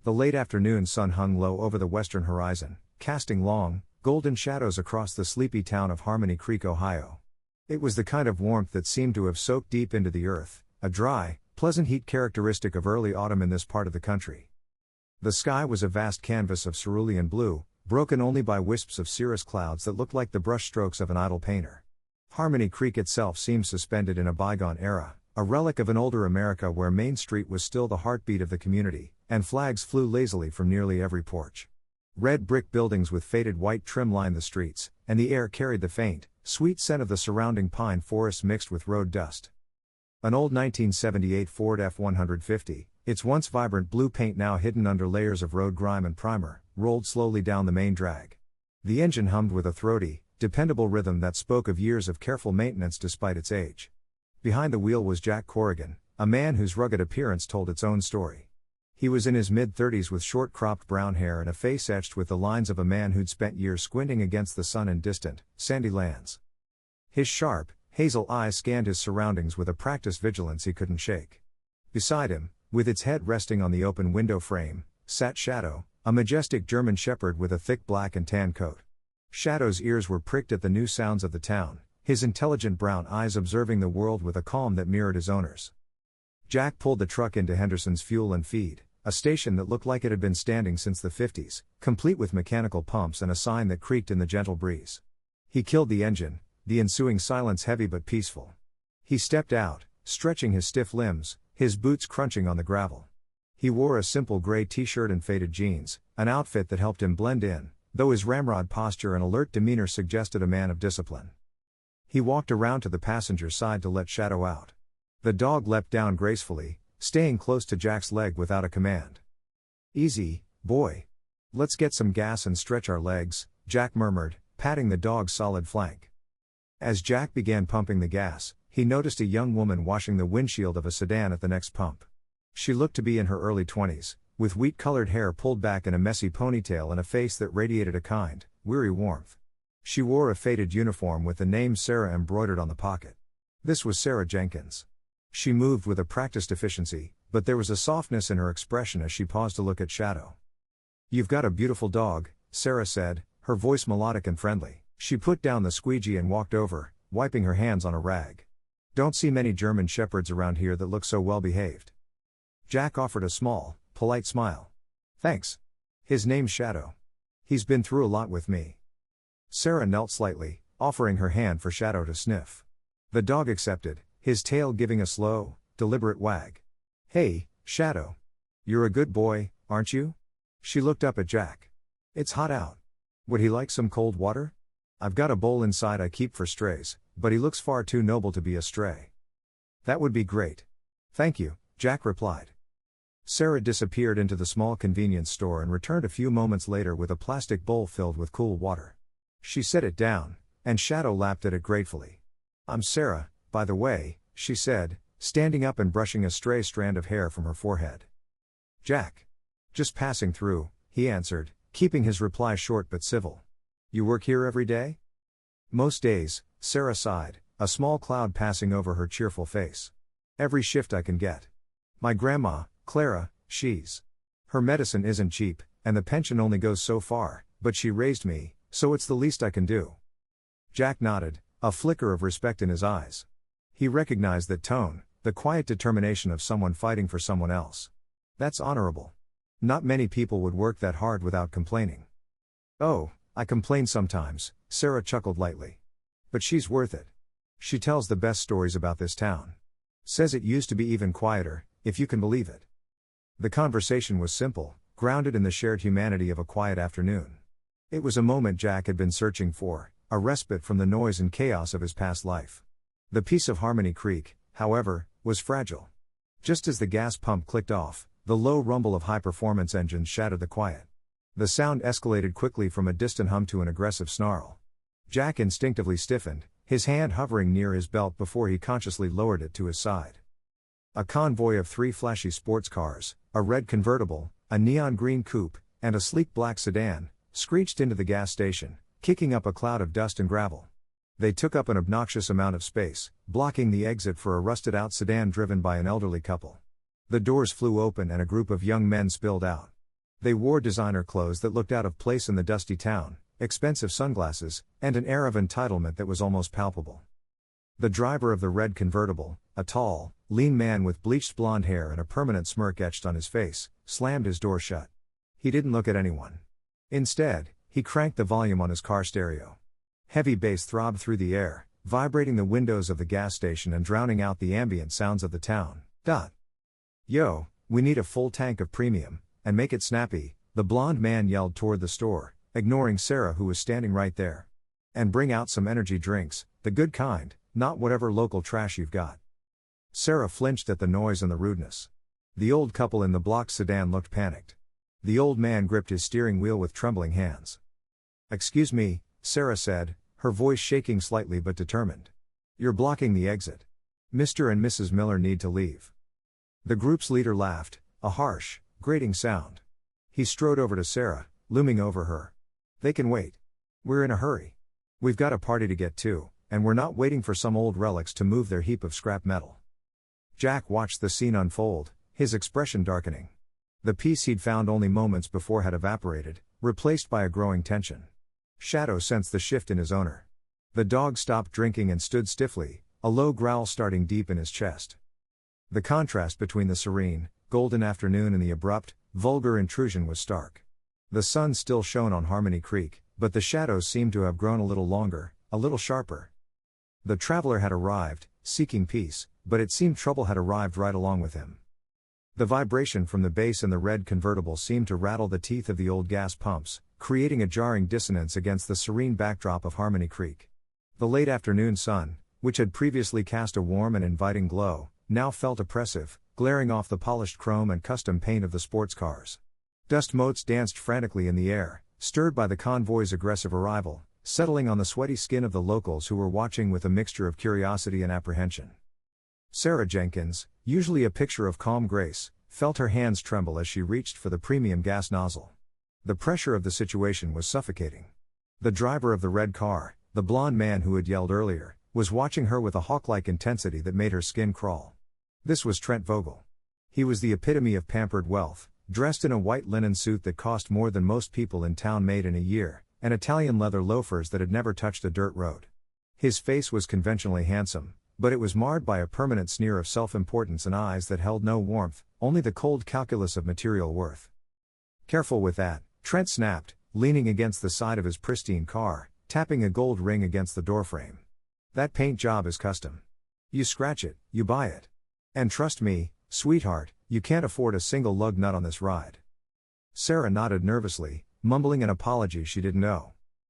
The late afternoon sun hung low over the western horizon, casting long, golden shadows across the sleepy town of Harmony Creek, Ohio. It was the kind of warmth that seemed to have soaked deep into the earth, a dry, pleasant heat characteristic of early autumn in this part of the country. The sky was a vast canvas of cerulean blue, broken only by wisps of cirrus clouds that looked like the brushstrokes of an idle painter. Harmony Creek itself seemed suspended in a bygone era, a relic of an older America where Main Street was still the heartbeat of the community, and flags flew lazily from nearly every porch. Red brick buildings with faded white trim lined the streets, and the air carried the faint, sweet scent of the surrounding pine forests mixed with road dust. An old 1978 Ford F-150, its once vibrant blue paint now hidden under layers of road grime and primer, rolled slowly down the main drag. The engine hummed with a throaty, dependable rhythm that spoke of years of careful maintenance despite its age. Behind the wheel was Jack Corrigan, a man whose rugged appearance told its own story. He was in his mid-30s with short-cropped brown hair and a face etched with the lines of a man who'd spent years squinting against the sun in distant, sandy lands. His sharp, hazel eyes scanned his surroundings with a practiced vigilance he couldn't shake. Beside him, with its head resting on the open window frame, sat Shadow, a majestic German shepherd with a thick black and tan coat. Shadow's ears were pricked at the new sounds of the town, his intelligent brown eyes observing the world with a calm that mirrored his owner's. Jack pulled the truck into Henderson's Fuel and Feed, a station that looked like it had been standing since the 50s, complete with mechanical pumps and a sign that creaked in the gentle breeze. He killed the engine, the ensuing silence heavy but peaceful. He stepped out, stretching his stiff limbs, his boots crunching on the gravel. He wore a simple gray t-shirt and faded jeans, an outfit that helped him blend in, though his ramrod posture and alert demeanor suggested a man of discipline. He walked around to the passenger side to let Shadow out. The dog leapt down gracefully, staying close to Jack's leg without a command. "Easy, boy. Let's get some gas and stretch our legs," Jack murmured, patting the dog's solid flank. As Jack began pumping the gas, he noticed a young woman washing the windshield of a sedan at the next pump. She looked to be in her early 20s, with wheat-colored hair pulled back in a messy ponytail and a face that radiated a kind, weary warmth. She wore a faded uniform with the name Sarah embroidered on the pocket. This was Sarah Jenkins. She moved with a practiced efficiency, but there was a softness in her expression as she paused to look at Shadow. "You've got a beautiful dog," Sarah said, her voice melodic and friendly. She put down the squeegee and walked over, wiping her hands on a rag. "Don't see many German shepherds around here that look so well behaved." Jack offered a small, polite smile. "Thanks. His name's Shadow. He's been through a lot with me." Sarah knelt slightly, offering her hand for Shadow to sniff. The dog accepted, his tail giving a slow, deliberate wag. "Hey, Shadow. You're a good boy, aren't you?" She looked up at Jack. "It's hot out. Would he like some cold water? I've got a bowl inside I keep for strays, but he looks far too noble to be a stray." "That would be great. Thank you," Jack replied. Sarah disappeared into the small convenience store and returned a few moments later with a plastic bowl filled with cool water. She set it down, and Shadow lapped at it gratefully. "I'm Sarah, by the way," she said, standing up and brushing a stray strand of hair from her forehead. "Jack. Just passing through," he answered, keeping his reply short but civil. "You work here every day?" "Most days," Sarah sighed, a small cloud passing over her cheerful face. "Every shift I can get. My grandma, Clara, her medicine isn't cheap, and the pension only goes so far, but she raised me, so it's the least I can do." Jack nodded, a flicker of respect in his eyes. He recognized that tone, the quiet determination of someone fighting for someone else. That's honorable. Not many people would work that hard without complaining. "Oh, I complain sometimes," Sarah chuckled lightly. "But she's worth it. She tells the best stories about this town. Says it used to be even quieter, if you can believe it." The conversation was simple, grounded in the shared humanity of a quiet afternoon. It was a moment Jack had been searching for, a respite from the noise and chaos of his past life. The peace of Harmony Creek, however, was fragile. Just as the gas pump clicked off, the low rumble of high-performance engines shattered the quiet. The sound escalated quickly from a distant hum to an aggressive snarl. Jack instinctively stiffened, his hand hovering near his belt before he consciously lowered it to his side. A convoy of 3 flashy sports cars, a red convertible, a neon green coupe, and a sleek black sedan, screeched into the gas station, kicking up a cloud of dust and gravel. They took up an obnoxious amount of space, blocking the exit for a rusted-out sedan driven by an elderly couple. The doors flew open and a group of young men spilled out. They wore designer clothes that looked out of place in the dusty town, expensive sunglasses, and an air of entitlement that was almost palpable. The driver of the red convertible, a tall, lean man with bleached blonde hair and a permanent smirk etched on his face, slammed his door shut. He didn't look at anyone. Instead, he cranked the volume on his car stereo. Heavy bass throbbed through the air, vibrating the windows of the gas station and drowning out the ambient sounds of the town. Yo, we need a full tank of premium, and make it snappy, the blonde man yelled toward the store, ignoring Sarah who was standing right there. And bring out some energy drinks, the good kind, not whatever local trash you've got. Sarah flinched at the noise and the rudeness. The old couple in the block sedan looked panicked. The old man gripped his steering wheel with trembling hands. "Excuse me," Sarah said, her voice shaking slightly but determined. "You're blocking the exit. Mr. and Mrs. Miller need to leave." The group's leader laughed, a harsh, grating sound. He strode over to Sarah, looming over her. "They can wait. We're in a hurry. We've got a party to get to, and we're not waiting for some old relics to move their heap of scrap metal." Jack watched the scene unfold, his expression darkening. The peace he'd found only moments before had evaporated, replaced by a growing tension. Shadow sensed the shift in his owner. The dog stopped drinking and stood stiffly, a low growl starting deep in his chest. The contrast between the serene, golden afternoon and the abrupt, vulgar intrusion was stark. The sun still shone on Harmony Creek, but the shadows seemed to have grown a little longer, a little sharper. The traveler had arrived, seeking peace, but it seemed trouble had arrived right along with him. The vibration from the bass in the red convertible seemed to rattle the teeth of the old gas pumps, creating a jarring dissonance against the serene backdrop of Harmony Creek. The late afternoon sun, which had previously cast a warm and inviting glow, now felt oppressive, glaring off the polished chrome and custom paint of the sports cars. Dust motes danced frantically in the air, stirred by the convoy's aggressive arrival, settling on the sweaty skin of the locals who were watching with a mixture of curiosity and apprehension. Sarah Jenkins, usually a picture of calm grace, felt her hands tremble as she reached for the premium gas nozzle. The pressure of the situation was suffocating. The driver of the red car, the blonde man who had yelled earlier, was watching her with a hawk-like intensity that made her skin crawl. This was Trent Vogel. He was the epitome of pampered wealth, dressed in a white linen suit that cost more than most people in town made in a year, and Italian leather loafers that had never touched a dirt road. His face was conventionally handsome, but it was marred by a permanent sneer of self-importance and eyes that held no warmth, only the cold calculus of material worth. "Careful with that," Trent snapped, leaning against the side of his pristine car, tapping a gold ring against the doorframe. "That paint job is custom. You scratch it, you buy it. And trust me, sweetheart, you can't afford a single lug nut on this ride." Sarah nodded nervously, mumbling an apology she didn't know.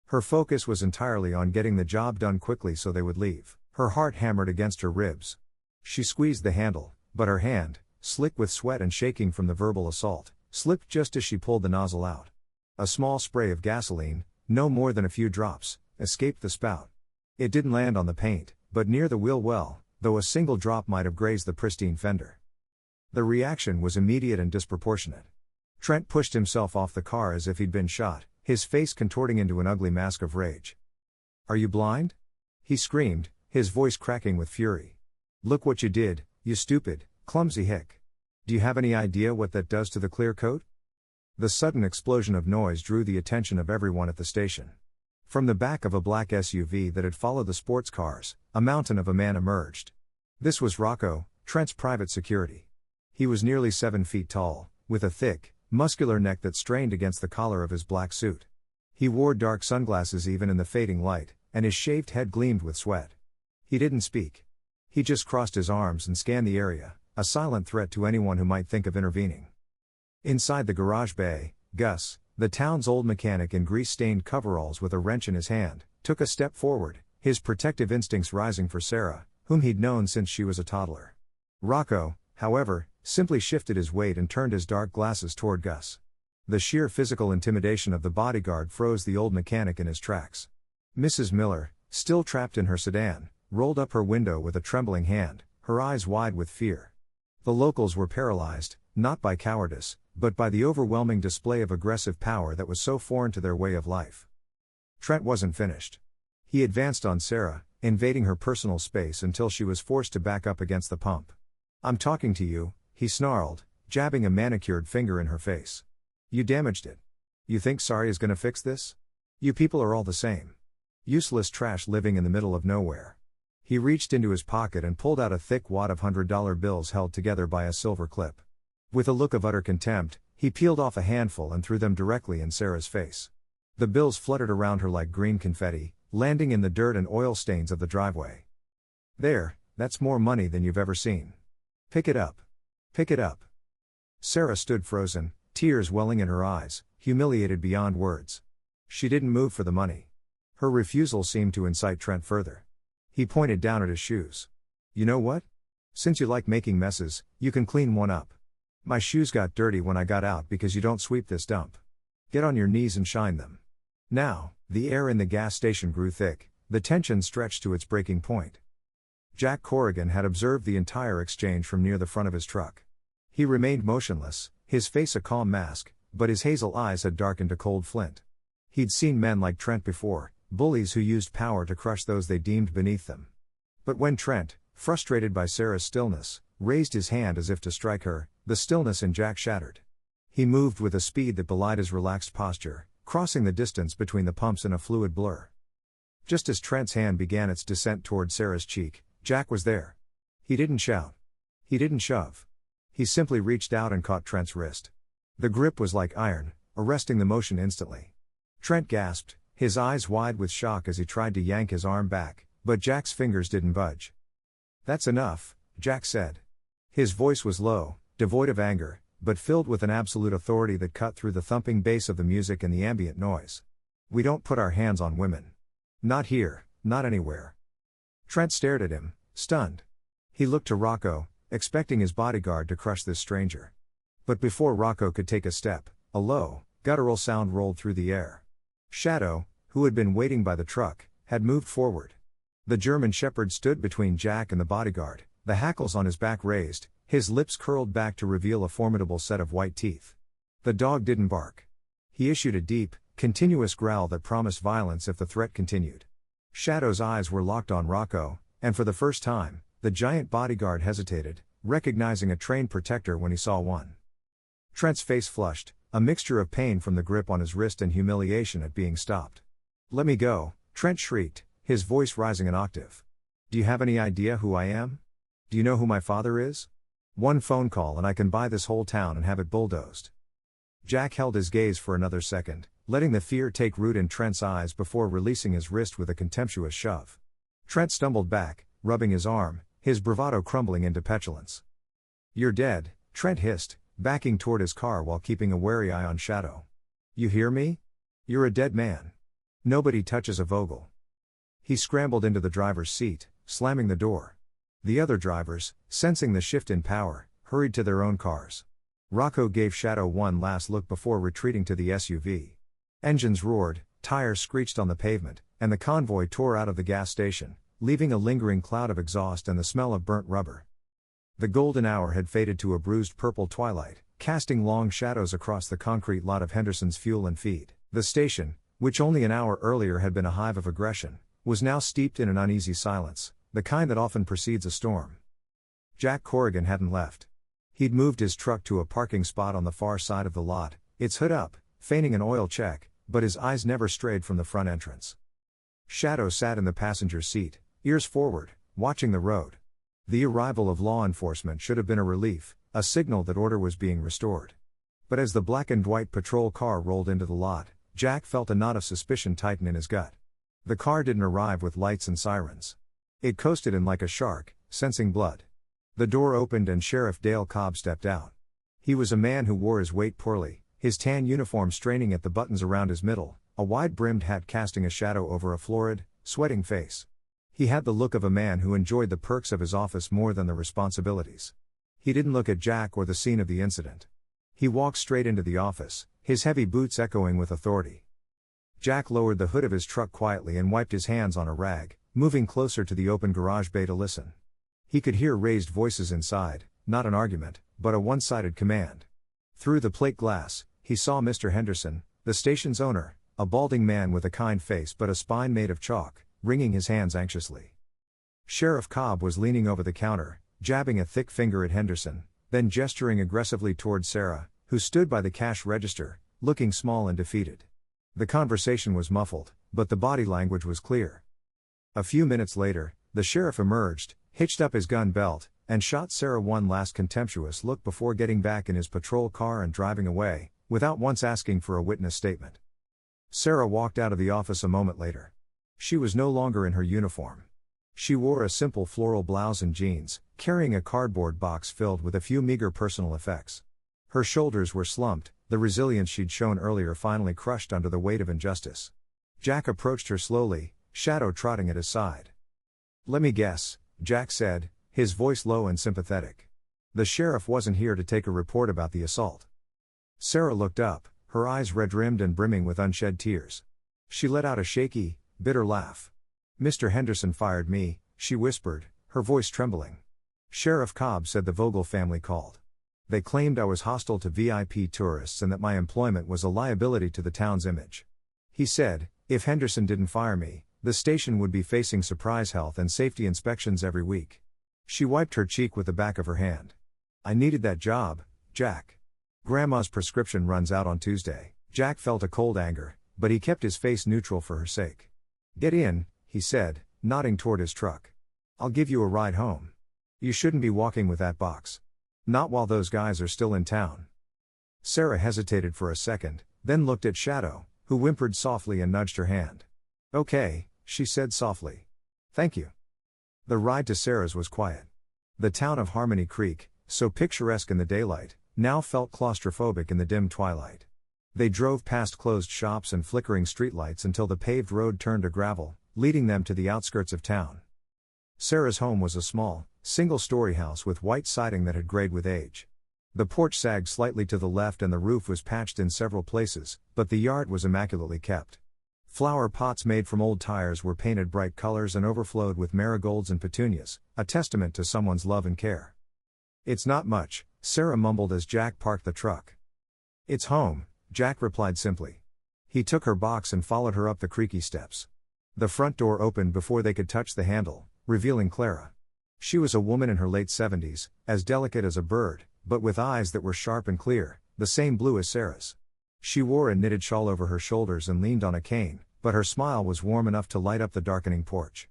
Her focus was entirely on getting the job done quickly so they would leave. Her heart hammered against her ribs. She squeezed the handle, but her hand, slick with sweat and shaking from the verbal assault, slipped just as she pulled the nozzle out. A small spray of gasoline, no more than a few drops, escaped the spout. It didn't land on the paint, but near the wheel well, though a single drop might have grazed the pristine fender. The reaction was immediate and disproportionate. Trent pushed himself off the car as if he'd been shot, his face contorting into an ugly mask of rage. "Are you blind?" he screamed, his voice cracking with fury. "Look what you did, you stupid, clumsy hick. Do you have any idea what that does to the clear coat?" The sudden explosion of noise drew the attention of everyone at the station. From the back of a black SUV that had followed the sports cars, a mountain of a man emerged. This was Rocco, Trent's private security. He was nearly 7 feet tall, with a thick, muscular neck that strained against the collar of his black suit. He wore dark sunglasses even in the fading light, and his shaved head gleamed with sweat. He didn't speak. He just crossed his arms and scanned the area, a silent threat to anyone who might think of intervening. Inside the garage bay, Gus, the town's old mechanic in grease-stained coveralls with a wrench in his hand, took a step forward, his protective instincts rising for Sarah, whom he'd known since she was a toddler. Rocco, however, simply shifted his weight and turned his dark glasses toward Gus. The sheer physical intimidation of the bodyguard froze the old mechanic in his tracks. Mrs. Miller, still trapped in her sedan, rolled up her window with a trembling hand, her eyes wide with fear. The locals were paralyzed, not by cowardice, but by the overwhelming display of aggressive power that was so foreign to their way of life. Trent wasn't finished. He advanced on Sarah, invading her personal space until she was forced to back up against the pump. "I'm talking to you," he snarled, jabbing a manicured finger in her face. You damaged it. You think sorry is gonna fix this? You people are all the same. Useless trash living in the middle of nowhere. He reached into his pocket and pulled out a thick wad of $100 bills held together by a silver clip. With a look of utter contempt, he peeled off a handful and threw them directly in Sarah's face. The bills fluttered around her like green confetti, landing in the dirt and oil stains of the driveway. There, that's more money than you've ever seen. Pick it up. Pick it up. Sarah stood frozen, tears welling in her eyes, humiliated beyond words. She didn't move for the money. Her refusal seemed to incite Trent further. He pointed down at his shoes. You know what? Since you like making messes, you can clean one up. My shoes got dirty when I got out because you don't sweep this dump. Get on your knees and shine them. Now, the air in the gas station grew thick, the tension stretched to its breaking point. Jack Corrigan had observed the entire exchange from near the front of his truck. He remained motionless, his face a calm mask, but his hazel eyes had darkened to cold flint. He'd seen men like Trent before, bullies who used power to crush those they deemed beneath them. But when Trent, frustrated by Sarah's stillness, raised his hand as if to strike her, the stillness in Jack shattered. He moved with a speed that belied his relaxed posture, crossing the distance between the pumps in a fluid blur. Just as Trent's hand began its descent toward Sarah's cheek, Jack was there. He didn't shout. He didn't shove. He simply reached out and caught Trent's wrist. The grip was like iron, arresting the motion instantly. Trent gasped, his eyes wide with shock as he tried to yank his arm back, but Jack's fingers didn't budge. That's enough, Jack said. His voice was low, devoid of anger, but filled with an absolute authority that cut through the thumping bass of the music and the ambient noise. We don't put our hands on women. Not here, not anywhere. Trent stared at him, stunned. He looked to Rocco, expecting his bodyguard to crush this stranger. But before Rocco could take a step, a low, guttural sound rolled through the air. Shadow, who had been waiting by the truck, had moved forward. The German shepherd stood between Jack and the bodyguard, the hackles on his back raised, his lips curled back to reveal a formidable set of white teeth. The dog didn't bark. He issued a deep, continuous growl that promised violence if the threat continued. Shadow's eyes were locked on Rocco, and for the first time, the giant bodyguard hesitated, recognizing a trained protector when he saw one. Trent's face flushed, a mixture of pain from the grip on his wrist and humiliation at being stopped. Let me go, Trent shrieked, his voice rising an octave. Do you have any idea who I am? Do you know who my father is? One phone call and I can buy this whole town and have it bulldozed. Jack held his gaze for another second, letting the fear take root in Trent's eyes before releasing his wrist with a contemptuous shove. Trent stumbled back, rubbing his arm, his bravado crumbling into petulance. You're dead, Trent hissed, backing toward his car while keeping a wary eye on Shadow. You hear me? You're a dead man. Nobody touches a Vogel. He scrambled into the driver's seat, slamming the door. The other drivers, sensing the shift in power, hurried to their own cars. Rocco gave Shadow one last look before retreating to the SUV. Engines roared, tires screeched on the pavement, and the convoy tore out of the gas station, leaving a lingering cloud of exhaust and the smell of burnt rubber. The golden hour had faded to a bruised purple twilight, casting long shadows across the concrete lot of Henderson's Fuel and Feed. The station, which only an hour earlier had been a hive of aggression, was now steeped in an uneasy silence, the kind that often precedes a storm. Jack Corrigan hadn't left. He'd moved his truck to a parking spot on the far side of the lot, its hood up, feigning an oil check, but his eyes never strayed from the front entrance. Shadow sat in the passenger seat, ears forward, watching the road. The arrival of law enforcement should have been a relief, a signal that order was being restored. But as the black and white patrol car rolled into the lot, Jack felt a knot of suspicion tighten in his gut. The car didn't arrive with lights and sirens. It coasted in like a shark, sensing blood. The door opened and Sheriff Dale Cobb stepped out. He was a man who wore his weight poorly, his tan uniform straining at the buttons around his middle, a wide-brimmed hat casting a shadow over a florid, sweating face. He had the look of a man who enjoyed the perks of his office more than the responsibilities. He didn't look at Jack or the scene of the incident. He walked straight into the office, his heavy boots echoing with authority. Jack lowered the hood of his truck quietly and wiped his hands on a rag, moving closer to the open garage bay to listen. He could hear raised voices inside, not an argument, but a one-sided command. Through the plate glass, he saw Mr. Henderson, the station's owner, a balding man with a kind face but a spine made of chalk, wringing his hands anxiously. Sheriff Cobb was leaning over the counter, jabbing a thick finger at Henderson, then gesturing aggressively toward Sarah, who stood by the cash register, looking small and defeated. The conversation was muffled, but the body language was clear. A few minutes later, the sheriff emerged, hitched up his gun belt, and shot Sarah one last contemptuous look before getting back in his patrol car and driving away, without once asking for a witness statement. Sarah walked out of the office a moment later. She was no longer in her uniform. She wore a simple floral blouse and jeans, carrying a cardboard box filled with a few meager personal effects. Her shoulders were slumped, the resilience she'd shown earlier finally crushed under the weight of injustice. Jack approached her slowly, Shadow trotting at his side. "Let me guess," Jack said, his voice low and sympathetic. "The sheriff wasn't here to take a report about the assault." Sarah looked up, her eyes red-rimmed and brimming with unshed tears. She let out a shaky, bitter laugh. "Mr. Henderson fired me," she whispered, her voice trembling. "Sheriff Cobb said the Vogel family called. They claimed I was hostile to VIP tourists and that my employment was a liability to the town's image. He said, if Henderson didn't fire me, the station would be facing surprise health and safety inspections every week." She wiped her cheek with the back of her hand. "I needed that job, Jack. Grandma's prescription runs out on Tuesday." Jack felt a cold anger, but he kept his face neutral for her sake. "Get in," he said, nodding toward his truck. "I'll give you a ride home. You shouldn't be walking with that box. Not while those guys are still in town." Sarah hesitated for a second, then looked at Shadow, who whimpered softly and nudged her hand. "Okay," she said softly. "Thank you." The ride to Sarah's was quiet. The town of Harmony Creek, so picturesque in the daylight, now felt claustrophobic in the dim twilight. They drove past closed shops and flickering streetlights until the paved road turned to gravel, leading them to the outskirts of town. Sarah's home was a small, single-story house with white siding that had grayed with age. The porch sagged slightly to the left and the roof was patched in several places, but the yard was immaculately kept. Flower pots made from old tires were painted bright colors and overflowed with marigolds and petunias, a testament to someone's love and care. "It's not much," Sarah mumbled as Jack parked the truck. "It's home," Jack replied simply. He took her box and followed her up the creaky steps. The front door opened before they could touch the handle, revealing Clara. She was a woman in her late 70s, as delicate as a bird, but with eyes that were sharp and clear, the same blue as Sarah's. She wore a knitted shawl over her shoulders and leaned on a cane, but her smile was warm enough to light up the darkening porch.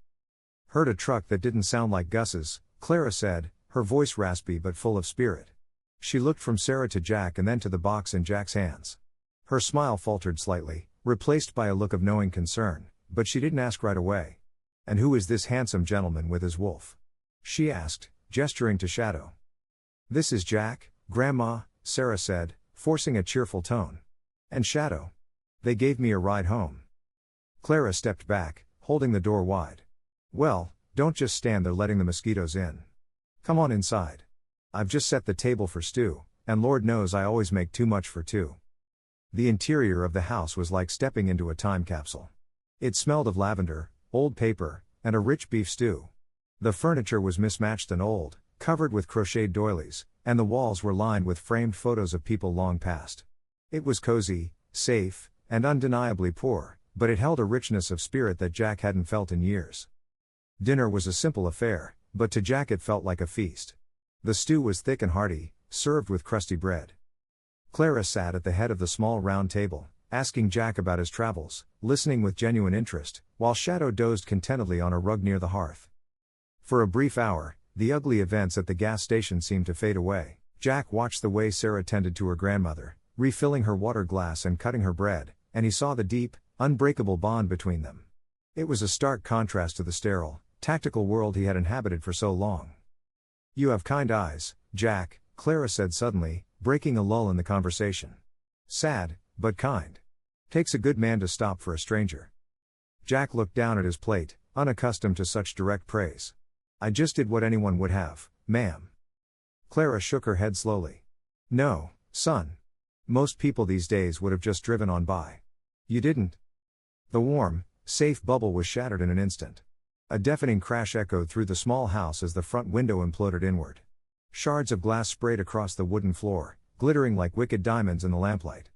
"Heard a truck that didn't sound like Gus's," Clara said, her voice raspy but full of spirit. She looked from Sarah to Jack and then to the box in Jack's hands. Her smile faltered slightly, replaced by a look of knowing concern, but she didn't ask right away. "And who is this handsome gentleman with his wolf?" she asked, gesturing to Shadow. "This is Jack, Grandma," Sarah said, forcing a cheerful tone. "And Shadow. They gave me a ride home." Clara stepped back, holding the door wide. "Well, don't just stand there letting the mosquitoes in. Come on inside. I've just set the table for stew, and Lord knows I always make too much for two." The interior of the house was like stepping into a time capsule. It smelled of lavender, old paper, and a rich beef stew. The furniture was mismatched and old, covered with crocheted doilies, and the walls were lined with framed photos of people long past. It was cozy, safe, and undeniably poor, but it held a richness of spirit that Jack hadn't felt in years. Dinner was a simple affair, but to Jack it felt like a feast. The stew was thick and hearty, served with crusty bread. Clara sat at the head of the small round table, asking Jack about his travels, listening with genuine interest, while Shadow dozed contentedly on a rug near the hearth. For a brief hour, the ugly events at the gas station seemed to fade away. Jack watched the way Sarah tended to her grandmother, refilling her water glass and cutting her bread, and he saw the deep, unbreakable bond between them. It was a stark contrast to the sterile, tactical world he had inhabited for so long. "You have kind eyes, Jack," Clara said suddenly, breaking a lull in the conversation. "Sad, but kind. Takes a good man to stop for a stranger." Jack looked down at his plate, unaccustomed to such direct praise. "I just did what anyone would have, ma'am." Clara shook her head slowly. "No, son. Most people these days would have just driven on by. You didn't." The warm, safe bubble was shattered in an instant. A deafening crash echoed through the small house as the front window imploded inward. Shards of glass sprayed across the wooden floor, glittering like wicked diamonds in the lamplight.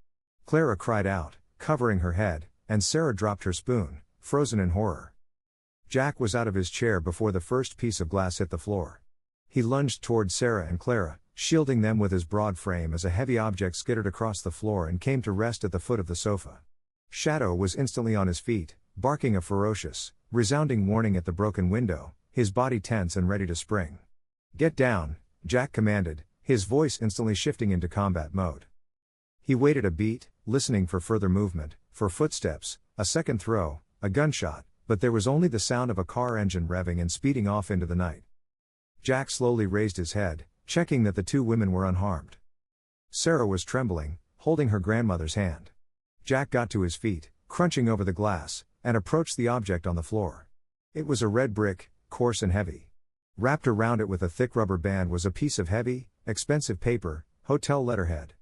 Clara cried out, covering her head, and Sarah dropped her spoon, frozen in horror. Jack was out of his chair before the first piece of glass hit the floor. He lunged toward Sarah and Clara, shielding them with his broad frame as a heavy object skittered across the floor and came to rest at the foot of the sofa. Shadow was instantly on his feet, barking a ferocious, resounding warning at the broken window, his body tense and ready to spring. "Get down," Jack commanded, his voice instantly shifting into combat mode. He waited a beat, listening for further movement, for footsteps, a second throw, a gunshot, but there was only the sound of a car engine revving and speeding off into the night. Jack slowly raised his head, checking that the two women were unharmed. Sarah was trembling, holding her grandmother's hand. Jack got to his feet, crunching over the glass, and approached the object on the floor. It was a red brick, coarse and heavy. Wrapped around it with a thick rubber band was a piece of heavy, expensive paper, hotel letterhead.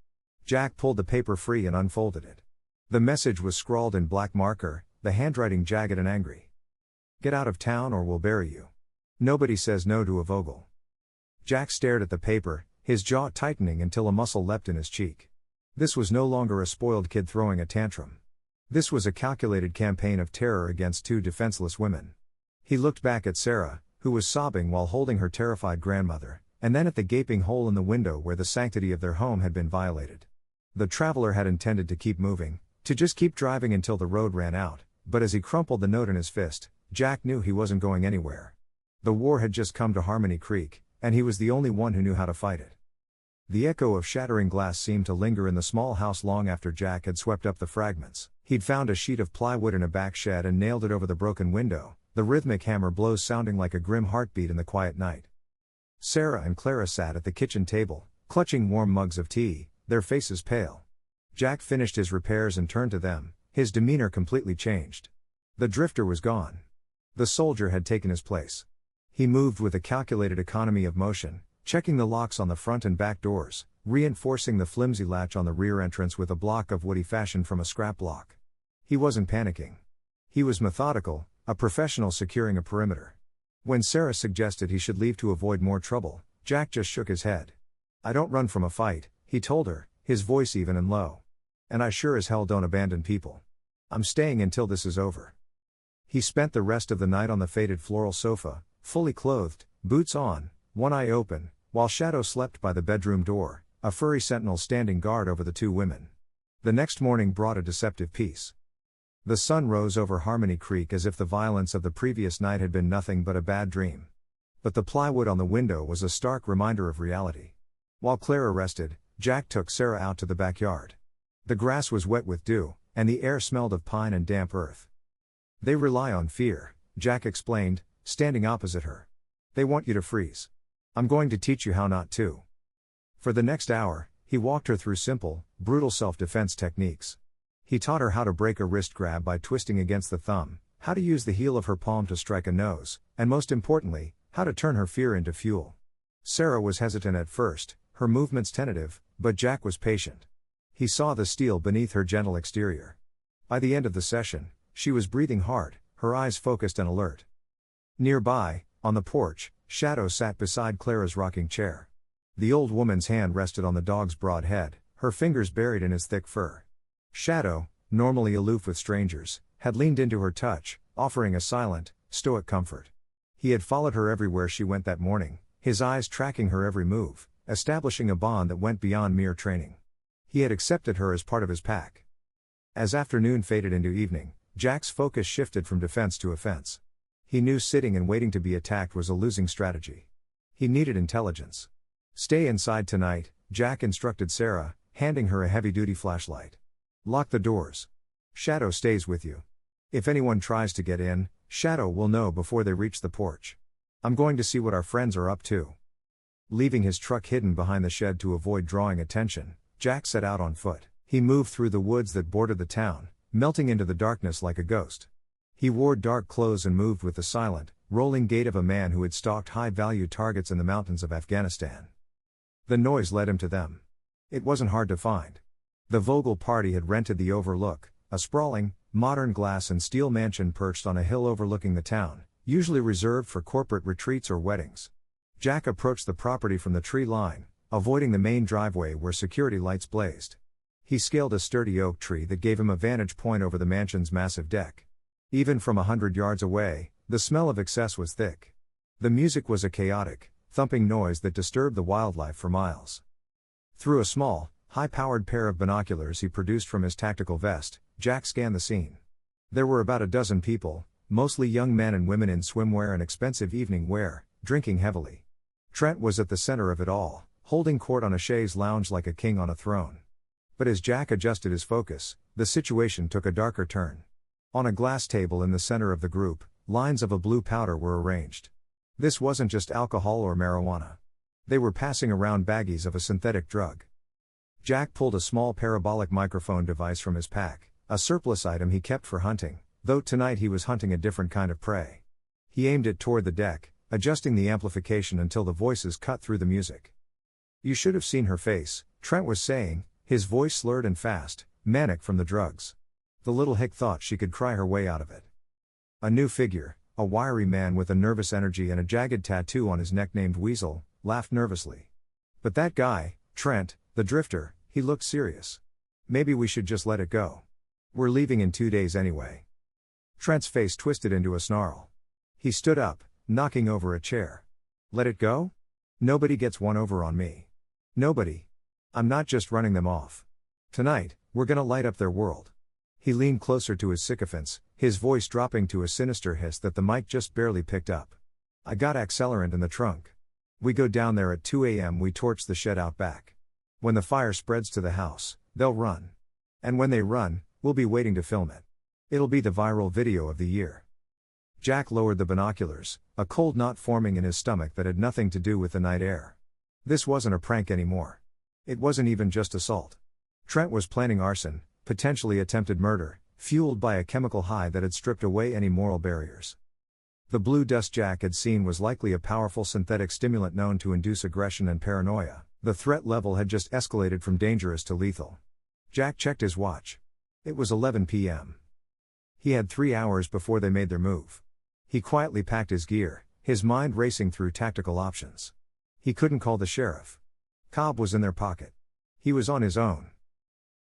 Jack pulled the paper free and unfolded it. The message was scrawled in black marker, the handwriting jagged and angry. "Get out of town or we'll bury you. Nobody says no to a Vogel." Jack stared at the paper, his jaw tightening until a muscle leapt in his cheek. This was no longer a spoiled kid throwing a tantrum. This was a calculated campaign of terror against two defenseless women. He looked back at Sarah, who was sobbing while holding her terrified grandmother, and then at the gaping hole in the window where the sanctity of their home had been violated. The traveler had intended to keep moving, to just keep driving until the road ran out, but as he crumpled the note in his fist, Jack knew he wasn't going anywhere. The war had just come to Harmony Creek, and he was the only one who knew how to fight it. The echo of shattering glass seemed to linger in the small house long after Jack had swept up the fragments. He'd found a sheet of plywood in a back shed and nailed it over the broken window, the rhythmic hammer blows sounding like a grim heartbeat in the quiet night. Sarah and Clara sat at the kitchen table, clutching warm mugs of tea, their faces pale. Jack finished his repairs and turned to them, his demeanor completely changed. The drifter was gone. The soldier had taken his place. He moved with a calculated economy of motion, checking the locks on the front and back doors, reinforcing the flimsy latch on the rear entrance with a block of wood he fashioned from a scrap block. He wasn't panicking. He was methodical, a professional securing a perimeter. When Sarah suggested he should leave to avoid more trouble, Jack just shook his head. "I don't run from a fight," he told her, his voice even and low. "And I sure as hell don't abandon people. I'm staying until this is over." He spent the rest of the night on the faded floral sofa, fully clothed, boots on, one eye open, while Shadow slept by the bedroom door, a furry sentinel standing guard over the two women. The next morning brought a deceptive peace. The sun rose over Harmony Creek as if the violence of the previous night had been nothing but a bad dream. But the plywood on the window was a stark reminder of reality. While Clara rested, Jack took Sarah out to the backyard. The grass was wet with dew, and the air smelled of pine and damp earth. "They rely on fear," Jack explained, standing opposite her. "They want you to freeze. I'm going to teach you how not to." For the next hour, he walked her through simple, brutal self-defense techniques. He taught her how to break a wrist grab by twisting against the thumb, how to use the heel of her palm to strike a nose, and most importantly, how to turn her fear into fuel. Sarah was hesitant at first, her movements tentative, but Jack was patient. He saw the steel beneath her gentle exterior. By the end of the session, she was breathing hard, her eyes focused and alert. Nearby, on the porch, Shadow sat beside Clara's rocking chair. The old woman's hand rested on the dog's broad head, her fingers buried in his thick fur. Shadow, normally aloof with strangers, had leaned into her touch, offering a silent, stoic comfort. He had followed her everywhere she went that morning, his eyes tracking her every move, establishing a bond that went beyond mere training. He had accepted her as part of his pack. As afternoon faded into evening, Jack's focus shifted from defense to offense. He knew sitting and waiting to be attacked was a losing strategy. He needed intelligence. "Stay inside tonight," Jack instructed Sarah, handing her a heavy-duty flashlight. "Lock the doors. Shadow stays with you. If anyone tries to get in, Shadow will know before they reach the porch. I'm going to see what our friends are up to." Leaving his truck hidden behind the shed to avoid drawing attention, Jack set out on foot. He moved through the woods that bordered the town, melting into the darkness like a ghost. He wore dark clothes and moved with the silent, rolling gait of a man who had stalked high-value targets in the mountains of Afghanistan. The noise led him to them. It wasn't hard to find. The Vogel party had rented the Overlook, a sprawling, modern glass and steel mansion perched on a hill overlooking the town, usually reserved for corporate retreats or weddings. Jack approached the property from the tree line, avoiding the main driveway where security lights blazed. He scaled a sturdy oak tree that gave him a vantage point over the mansion's massive deck. Even from 100 yards away, the smell of excess was thick. The music was a chaotic, thumping noise that disturbed the wildlife for miles. Through a small, high-powered pair of binoculars he produced from his tactical vest, Jack scanned the scene. There were about a dozen people, mostly young men and women in swimwear and expensive evening wear, drinking heavily. Trent was at the center of it all, holding court on a chaise lounge like a king on a throne. But as Jack adjusted his focus, the situation took a darker turn. On a glass table in the center of the group, lines of a blue powder were arranged. This wasn't just alcohol or marijuana. They were passing around baggies of a synthetic drug. Jack pulled a small parabolic microphone device from his pack, a surplus item he kept for hunting, though tonight he was hunting a different kind of prey. He aimed it toward the deck, adjusting the amplification until the voices cut through the music. "You should have seen her face," Trent was saying, his voice slurred and fast, manic from the drugs. The little hick thought she could cry her way out of it. A new figure, a wiry man with a nervous energy and a jagged tattoo on his neck named Weasel, laughed nervously. "But that guy, Trent, the drifter, he looked serious. Maybe we should just let it go. We're leaving in 2 days anyway." Trent's face twisted into a snarl. He stood up, knocking over a chair. "Let it go? Nobody gets one over on me. Nobody. I'm not just running them off. Tonight, we're gonna light up their world." He leaned closer to his sycophants, his voice dropping to a sinister hiss that the mic just barely picked up. "I got accelerant in the trunk. We go down there at 2 a.m. We torch the shed out back. When the fire spreads to the house, they'll run. And when they run, we'll be waiting to film it. It'll be the viral video of the year." Jack lowered the binoculars, a cold knot forming in his stomach that had nothing to do with the night air. This wasn't a prank anymore. It wasn't even just assault. Trent was planning arson, potentially attempted murder, fueled by a chemical high that had stripped away any moral barriers. The blue dust Jack had seen was likely a powerful synthetic stimulant known to induce aggression and paranoia. The threat level had just escalated from dangerous to lethal. Jack checked his watch. It was 11 p.m. He had 3 hours before they made their move. He quietly packed his gear, his mind racing through tactical options. He couldn't call the sheriff. Cobb was in their pocket. He was on his own.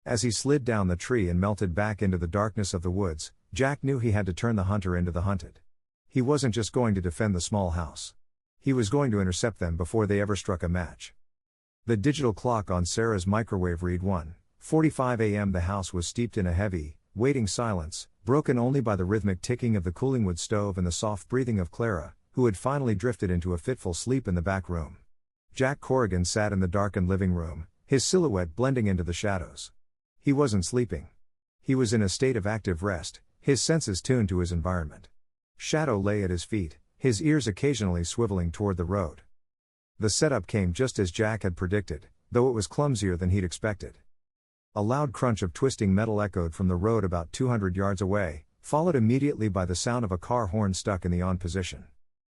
As he slid down the tree and melted back into the darkness of the woods, Jack knew he had to turn the hunter into the hunted. He wasn't just going to defend the small house. He was going to intercept them before they ever struck a match. The digital clock on Sarah's microwave read 1:45 a.m. The house was steeped in a heavy, waiting silence, broken only by the rhythmic ticking of the cooling wood stove and the soft breathing of Clara, who had finally drifted into a fitful sleep in the back room. Jack Corrigan sat in the darkened living room, his silhouette blending into the shadows. He wasn't sleeping. He was in a state of active rest, his senses tuned to his environment. Shadow lay at his feet, his ears occasionally swiveling toward the road. The setup came just as Jack had predicted, though it was clumsier than he'd expected. A loud crunch of twisting metal echoed from the road about 200 yards away, followed immediately by the sound of a car horn stuck in the on position.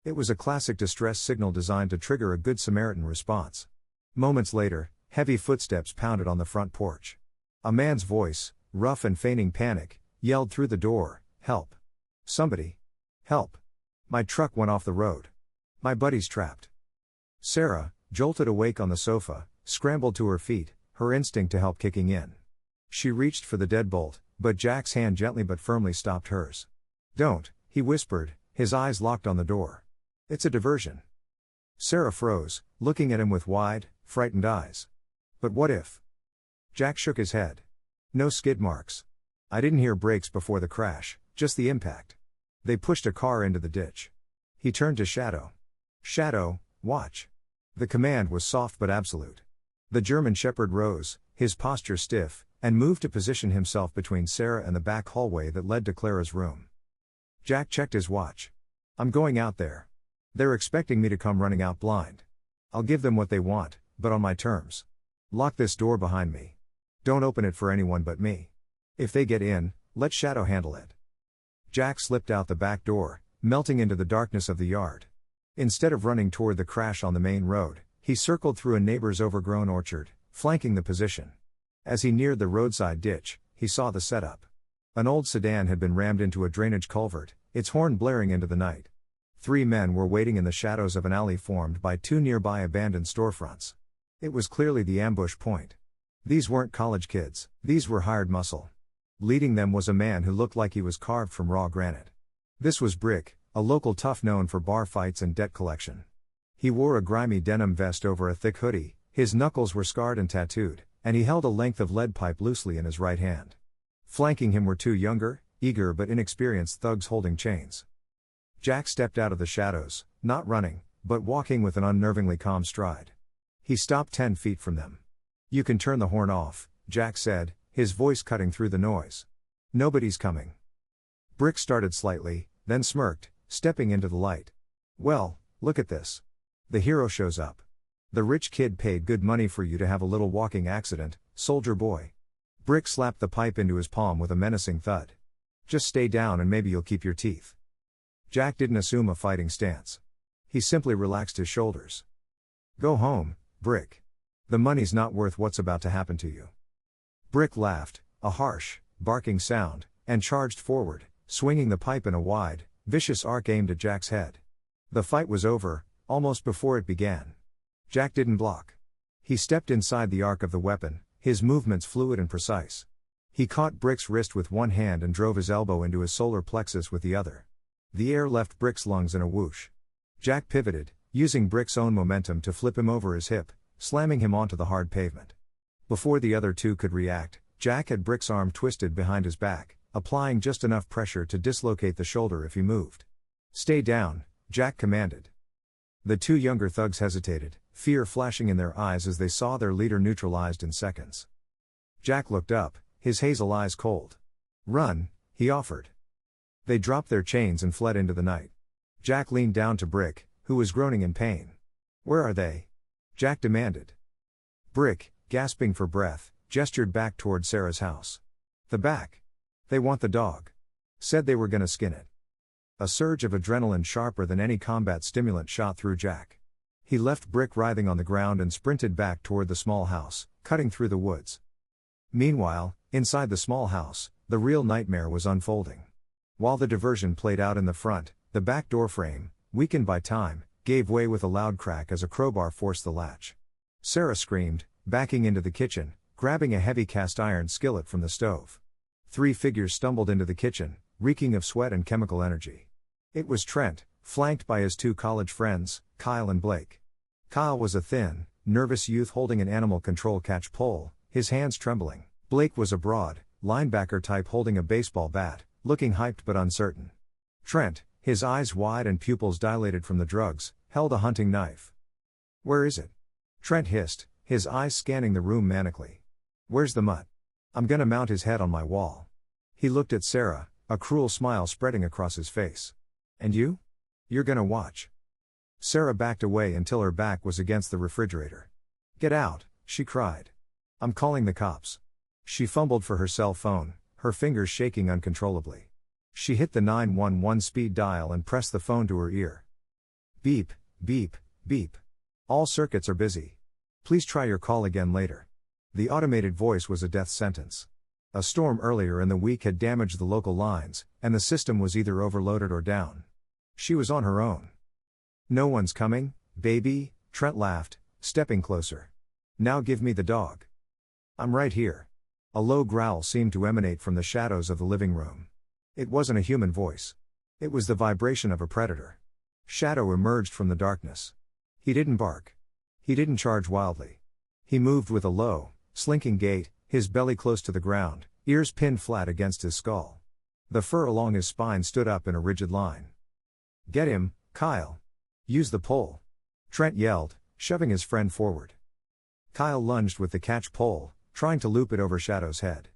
It was a classic distress signal designed to trigger a Good Samaritan response. Moments later, heavy footsteps pounded on the front porch. A man's voice, rough and feigning panic, yelled through the door, "Help! Somebody! Help! My truck went off the road. My buddy's trapped." Sarah, jolted awake on the sofa, scrambled to her feet, her instinct to help kicking in. She reached for the deadbolt, but Jack's hand gently but firmly stopped hers. "Don't," he whispered, his eyes locked on the door. "It's a diversion." Sarah froze, looking at him with wide, frightened eyes. "But what if?" Jack shook his head. "No skid marks. I didn't hear brakes before the crash, just the impact. They pushed a car into the ditch." He turned to Shadow. "Shadow, watch." The command was soft but absolute. The German Shepherd rose, his posture stiff, and moved to position himself between Sarah and the back hallway that led to Clara's room. Jack checked his watch. "I'm going out there. They're expecting me to come running out blind. I'll give them what they want, but on my terms. Lock this door behind me. Don't open it for anyone but me. If they get in, let Shadow handle it." Jack slipped out the back door, melting into the darkness of the yard. Instead of running toward the crash on the main road, he circled through a neighbor's overgrown orchard, flanking the position. As he neared the roadside ditch, he saw the setup. An old sedan had been rammed into a drainage culvert, its horn blaring into the night. 3 men were waiting in the shadows of an alley formed by 2 nearby abandoned storefronts. It was clearly the ambush point. These weren't college kids, these were hired muscle. Leading them was a man who looked like he was carved from raw granite. This was Brick, a local tough known for bar fights and debt collection. He wore a grimy denim vest over a thick hoodie, his knuckles were scarred and tattooed, and he held a length of lead pipe loosely in his right hand. Flanking him were two younger, eager but inexperienced thugs holding chains. Jack stepped out of the shadows, not running, but walking with an unnervingly calm stride. He stopped 10 feet from them. "You can turn the horn off," Jack said, his voice cutting through the noise. "Nobody's coming." Brick started slightly, then smirked, stepping into the light. "Well, look at this. The hero shows up. The rich kid paid good money for you to have a little walking accident, soldier boy." Brick slapped the pipe into his palm with a menacing thud. "Just stay down and maybe you'll keep your teeth." Jack didn't assume a fighting stance. He simply relaxed his shoulders. "Go home, Brick. The money's not worth what's about to happen to you." Brick laughed, a harsh, barking sound, and charged forward, swinging the pipe in a wide, vicious arc aimed at Jack's head. The fight was over, almost before it began. Jack didn't block. He stepped inside the arc of the weapon, his movements fluid and precise. He caught Brick's wrist with one hand and drove his elbow into his solar plexus with the other. The air left Brick's lungs in a whoosh. Jack pivoted, using Brick's own momentum to flip him over his hip, slamming him onto the hard pavement. Before the other two could react, Jack had Brick's arm twisted behind his back, applying just enough pressure to dislocate the shoulder if he moved. "Stay down," Jack commanded. The two younger thugs hesitated, fear flashing in their eyes as they saw their leader neutralized in seconds. Jack looked up, his hazel eyes cold. "Run," he offered. They dropped their chains and fled into the night. Jack leaned down to Brick, who was groaning in pain. "Where are they?" Jack demanded. Brick, gasping for breath, gestured back toward Sarah's house. "The back. They want the dog. Said they were gonna skin it." A surge of adrenaline sharper than any combat stimulant shot through Jack. He left Brick writhing on the ground and sprinted back toward the small house, cutting through the woods. Meanwhile, inside the small house, the real nightmare was unfolding. While the diversion played out in the front, the back door frame, weakened by time, gave way with a loud crack as a crowbar forced the latch. Sarah screamed, backing into the kitchen, grabbing a heavy cast iron skillet from the stove. 3 figures stumbled into the kitchen, reeking of sweat and chemical energy. It was Trent, flanked by his 2 college friends, Kyle and Blake. Kyle was a thin, nervous youth holding an animal control catch pole, his hands trembling. Blake was a broad, linebacker type holding a baseball bat, looking hyped but uncertain. Trent, his eyes wide and pupils dilated from the drugs, held a hunting knife. "Where is it?" Trent hissed, his eyes scanning the room manically. "Where's the mutt? I'm gonna mount his head on my wall." He looked at Sarah, a cruel smile spreading across his face. "And you? You're gonna watch." Sarah backed away until her back was against the refrigerator. "Get out," she cried. "I'm calling the cops." She fumbled for her cell phone, her fingers shaking uncontrollably. She hit the 911 speed dial and pressed the phone to her ear. "Beep, beep, beep. All circuits are busy. Please try your call again later." The automated voice was a death sentence. A storm earlier in the week had damaged the local lines, and the system was either overloaded or down. She was on her own. "No one's coming, baby," Trent laughed, stepping closer. "Now give me the dog." "I'm right here." A low growl seemed to emanate from the shadows of the living room. It wasn't a human voice. It was the vibration of a predator. Shadow emerged from the darkness. He didn't bark. He didn't charge wildly. He moved with a low, slinking gait, his belly close to the ground, ears pinned flat against his skull. The fur along his spine stood up in a rigid line. "Get him, Kyle. Use the pole," Trent yelled, shoving his friend forward. Kyle lunged with the catch pole, trying to loop it over Shadow's head.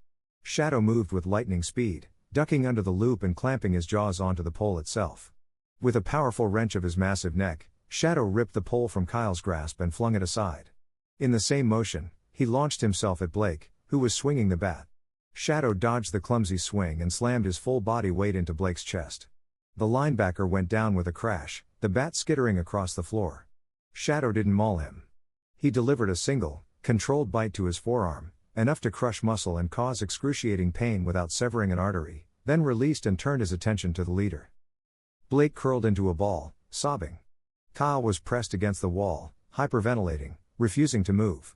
Shadow moved with lightning speed, ducking under the loop and clamping his jaws onto the pole itself. With a powerful wrench of his massive neck, Shadow ripped the pole from Kyle's grasp and flung it aside. In the same motion, he launched himself at Blake, who was swinging the bat. Shadow dodged the clumsy swing and slammed his full body weight into Blake's chest. The linebacker went down with a crash, the bat skittering across the floor. Shadow didn't maul him. He delivered a single, controlled bite to his forearm, enough to crush muscle and cause excruciating pain without severing an artery, then released and turned his attention to the leader. Blake curled into a ball, sobbing. Kyle was pressed against the wall, hyperventilating, refusing to move.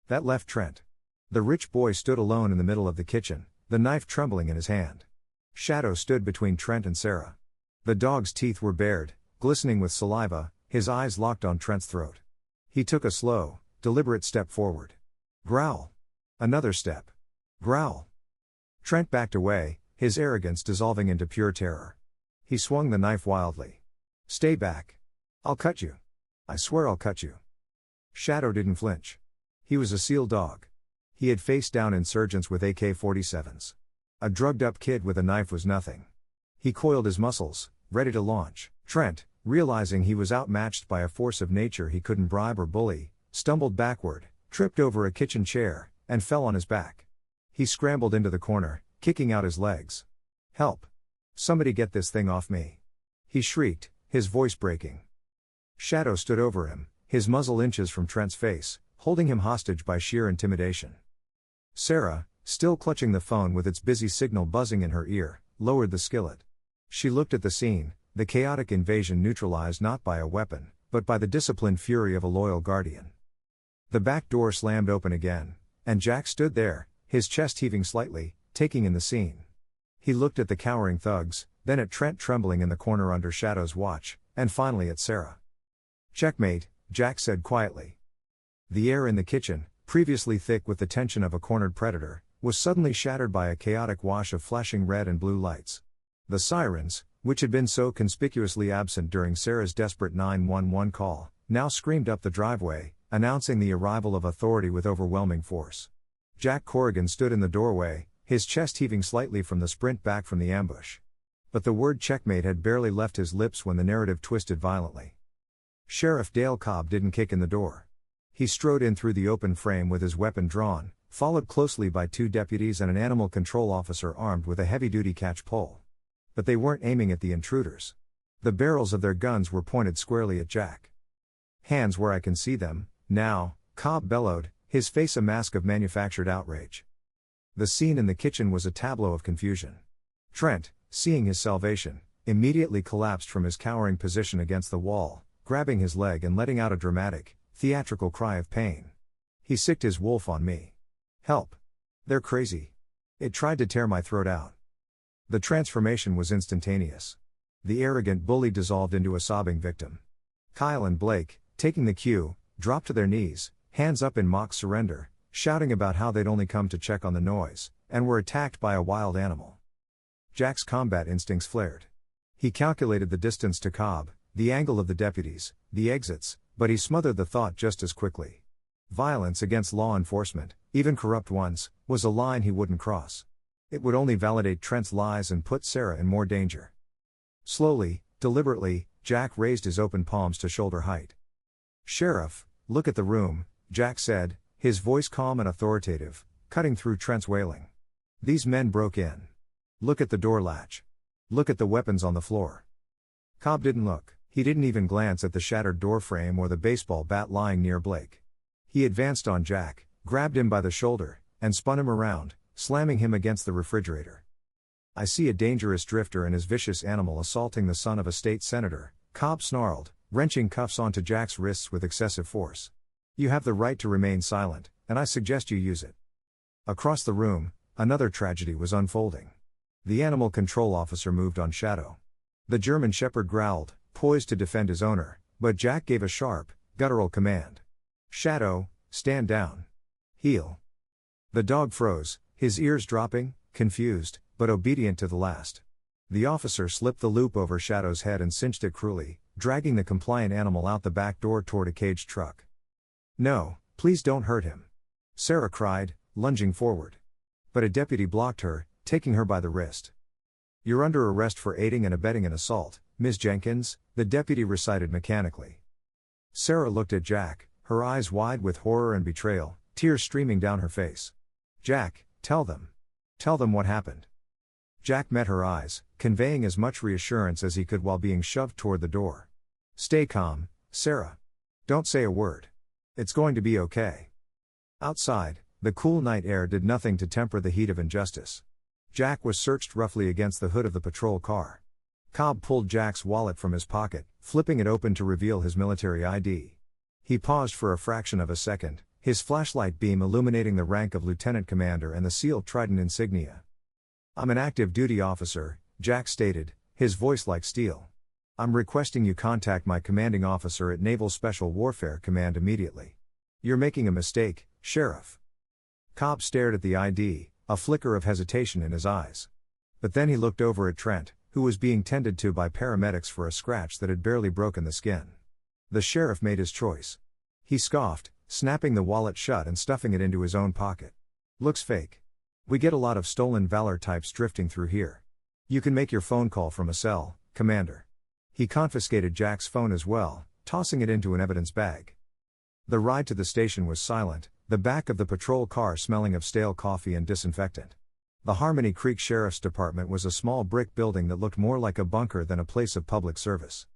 That left Trent. The rich boy stood alone in the middle of the kitchen, the knife trembling in his hand. Shadow stood between Trent and Sarah. The dog's teeth were bared, glistening with saliva, his eyes locked on Trent's throat. He took a slow, deliberate step forward. Growl. Another step. Growl. Trent backed away, his arrogance dissolving into pure terror. He swung the knife wildly. Stay back. I'll cut you. I swear I'll cut you. Shadow didn't flinch. He was a SEAL dog. He had faced down insurgents with AK-47s. A drugged-up kid with a knife was nothing. He coiled his muscles, ready to launch. Trent, realizing he was outmatched by a force of nature he couldn't bribe or bully, stumbled backward, tripped over a kitchen chair, and fell on his back. He scrambled into the corner, kicking out his legs. Help! Somebody get this thing off me! He shrieked, his voice breaking. Shadow stood over him, his muzzle inches from Trent's face, holding him hostage by sheer intimidation. Sarah, still clutching the phone with its busy signal buzzing in her ear, lowered the skillet. She looked at the scene, the chaotic invasion neutralized not by a weapon, but by the disciplined fury of a loyal guardian. The back door slammed open again, and Jack stood there, his chest heaving slightly, taking in the scene. He looked at the cowering thugs, then at Trent trembling in the corner under Shadow's watch, and finally at Sarah. Checkmate, Jack said quietly. The air in the kitchen, previously thick with the tension of a cornered predator, was suddenly shattered by a chaotic wash of flashing red and blue lights. The sirens, which had been so conspicuously absent during Sarah's desperate 911 call, now screamed up the driveway, announcing the arrival of authority with overwhelming force. Jack Corrigan stood in the doorway, his chest heaving slightly from the sprint back from the ambush. But the word checkmate had barely left his lips when the narrative twisted violently. Sheriff Dale Cobb didn't kick in the door. He strode in through the open frame with his weapon drawn, followed closely by 2 deputies and an animal control officer armed with a heavy-duty catch pole. But they weren't aiming at the intruders. The barrels of their guns were pointed squarely at Jack. Hands where I can see them, now, Cobb bellowed, his face a mask of manufactured outrage. The scene in the kitchen was a tableau of confusion. Trent, seeing his salvation, immediately collapsed from his cowering position against the wall, grabbing his leg and letting out a dramatic, theatrical cry of pain. He sicked his wolf on me. Help! They're crazy. It tried to tear my throat out. The transformation was instantaneous. The arrogant bully dissolved into a sobbing victim. Kyle and Blake, taking the cue, dropped to their knees, hands up in mock surrender, shouting about how they'd only come to check on the noise, and were attacked by a wild animal. Jack's combat instincts flared. He calculated the distance to Cobb, the angle of the deputies, the exits, but he smothered the thought just as quickly. Violence against law enforcement, even corrupt ones, was a line he wouldn't cross. It would only validate Trent's lies and put Sarah in more danger. Slowly, deliberately, Jack raised his open palms to shoulder height. Sheriff, look at the room, Jack said, his voice calm and authoritative, cutting through Trent's wailing. These men broke in. Look at the door latch. Look at the weapons on the floor. Cobb didn't look. He didn't even glance at the shattered door frame or the baseball bat lying near Blake. He advanced on Jack, grabbed him by the shoulder, and spun him around, slamming him against the refrigerator. I see a dangerous drifter and his vicious animal assaulting the son of a state senator, Cobb snarled, wrenching cuffs onto Jack's wrists with excessive force. You have the right to remain silent, and I suggest you use it. Across the room, another tragedy was unfolding. The animal control officer moved on Shadow. The German shepherd growled, poised to defend his owner, but Jack gave a sharp, guttural command. Shadow, stand down. Heel. The dog froze, his ears dropping, confused, but obedient to the last. The officer slipped the loop over Shadow's head and cinched it cruelly, dragging the compliant animal out the back door toward a caged truck. No, please don't hurt him. Sarah cried, lunging forward. But a deputy blocked her, taking her by the wrist. You're under arrest for aiding and abetting an assault, Ms. Jenkins, the deputy recited mechanically. Sarah looked at Jack, her eyes wide with horror and betrayal, tears streaming down her face. Jack, tell them. Tell them what happened. Jack met her eyes, conveying as much reassurance as he could while being shoved toward the door. Stay calm, Sarah. Don't say a word. It's going to be okay. Outside, the cool night air did nothing to temper the heat of injustice. Jack was searched roughly against the hood of the patrol car. Cobb pulled Jack's wallet from his pocket, flipping it open to reveal his military ID. He paused for a fraction of a second, his flashlight beam illuminating the rank of lieutenant commander and the SEAL Trident insignia. I'm an active duty officer, Jack stated, his voice like steel. I'm requesting you contact my commanding officer at Naval Special Warfare Command immediately. You're making a mistake, Sheriff. Cobb stared at the ID, a flicker of hesitation in his eyes. But then he looked over at Trent, who was being tended to by paramedics for a scratch that had barely broken the skin. The sheriff made his choice. He scoffed, snapping the wallet shut and stuffing it into his own pocket. Looks fake. We get a lot of stolen valor types drifting through here. You can make your phone call from a cell, Commander. He confiscated Jack's phone as well, tossing it into an evidence bag. The ride to the station was silent, the back of the patrol car smelling of stale coffee and disinfectant. The Harmony Creek Sheriff's Department was a small brick building that looked more like a bunker than a place of public service.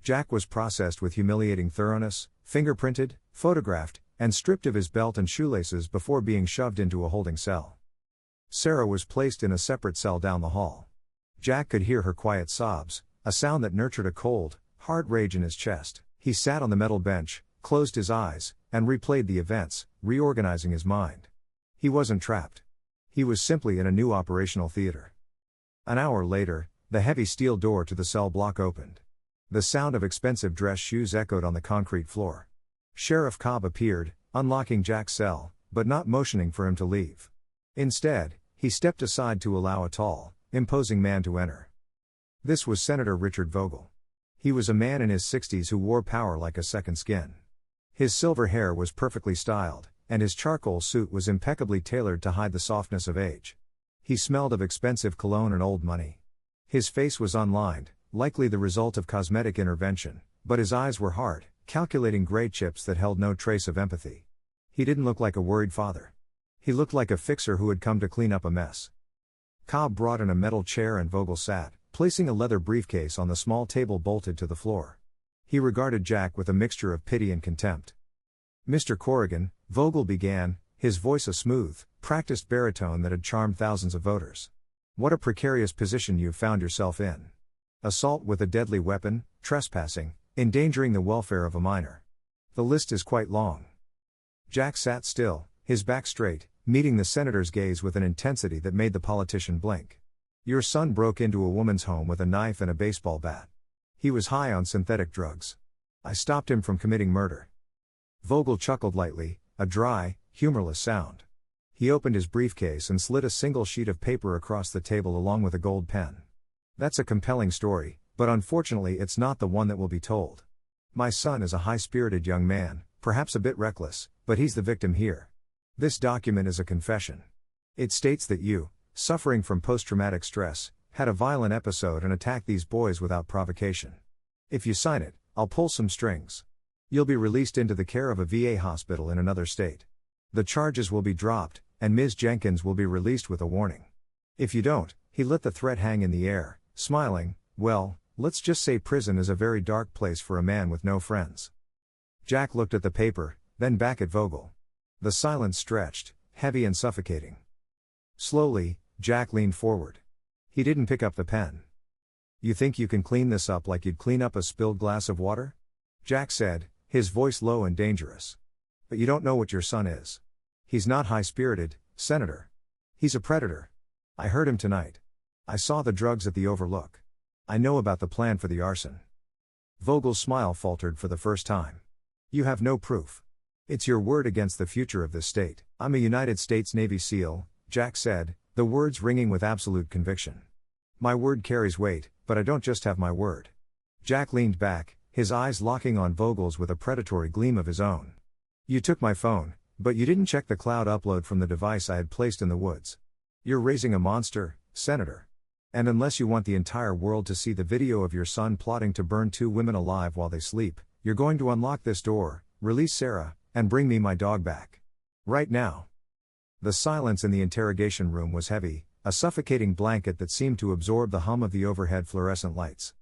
Jack was processed with humiliating thoroughness, fingerprinted, photographed, and stripped of his belt and shoelaces before being shoved into a holding cell. Sarah was placed in a separate cell down the hall. Jack could hear her quiet sobs, a sound that nurtured a cold, hard rage in his chest. He sat on the metal bench, closed his eyes, and replayed the events, reorganizing his mind. He wasn't trapped. He was simply in a new operational theater. An hour later, the heavy steel door to the cell block opened. The sound of expensive dress shoes echoed on the concrete floor. Sheriff Cobb appeared, unlocking Jack's cell, but not motioning for him to leave. Instead, he stepped aside to allow a tall, imposing man to enter. This was Senator Richard Vogel. He was a man in his 60s who wore power like a second skin. His silver hair was perfectly styled, and his charcoal suit was impeccably tailored to hide the softness of age. He smelled of expensive cologne and old money. His face was unlined, likely the result of cosmetic intervention, but his eyes were hard, calculating gray chips that held no trace of empathy. He didn't look like a worried father. He looked like a fixer who had come to clean up a mess. Cobb brought in a metal chair and Vogel sat, placing a leather briefcase on the small table bolted to the floor. He regarded Jack with a mixture of pity and contempt. "Mr. Corrigan," Vogel began, his voice a smooth, practiced baritone that had charmed thousands of voters. "What a precarious position you've found yourself in. Assault with a deadly weapon, trespassing, endangering the welfare of a minor. The list is quite long." Jack sat still, his back straight, meeting the senator's gaze with an intensity that made the politician blink. "Your son broke into a woman's home with a knife and a baseball bat. He was high on synthetic drugs. I stopped him from committing murder." Vogel chuckled lightly, a dry, humorless sound. He opened his briefcase and slid a single sheet of paper across the table along with a gold pen. "That's a compelling story, but unfortunately it's not the one that will be told. My son is a high-spirited young man, perhaps a bit reckless, but he's the victim here. This document is a confession. It states that you, suffering from post-traumatic stress, had a violent episode and attacked these boys without provocation. If you sign it, I'll pull some strings. You'll be released into the care of a VA hospital in another state. The charges will be dropped, and Ms. Jenkins will be released with a warning. If you don't," he let the threat hang in the air, smiling, "well, let's just say prison is a very dark place for a man with no friends." Jack looked at the paper, then back at Vogel. The silence stretched, heavy and suffocating. Slowly, Jack leaned forward. He didn't pick up the pen. "You think you can clean this up like you'd clean up a spilled glass of water?" Jack said, his voice low and dangerous. "But you don't know what your son is. He's not high-spirited, Senator. He's a predator. I heard him tonight. I saw the drugs at the Overlook. I know about the plan for the arson." Vogel's smile faltered for the first time. "You have no proof. It's your word against the future of this state." "I'm a United States Navy SEAL," Jack said, the words ringing with absolute conviction. "My word carries weight, but I don't just have my word." Jack leaned back, his eyes locking on Vogel's with a predatory gleam of his own. "You took my phone, but you didn't check the cloud upload from the device I had placed in the woods. You're raising a monster, Senator. And unless you want the entire world to see the video of your son plotting to burn 2 women alive while they sleep, you're going to unlock this door, release Sarah, and bring me my dog back. Right now." The silence in the interrogation room was heavy, a suffocating blanket that seemed to absorb the hum of the overhead fluorescent lights.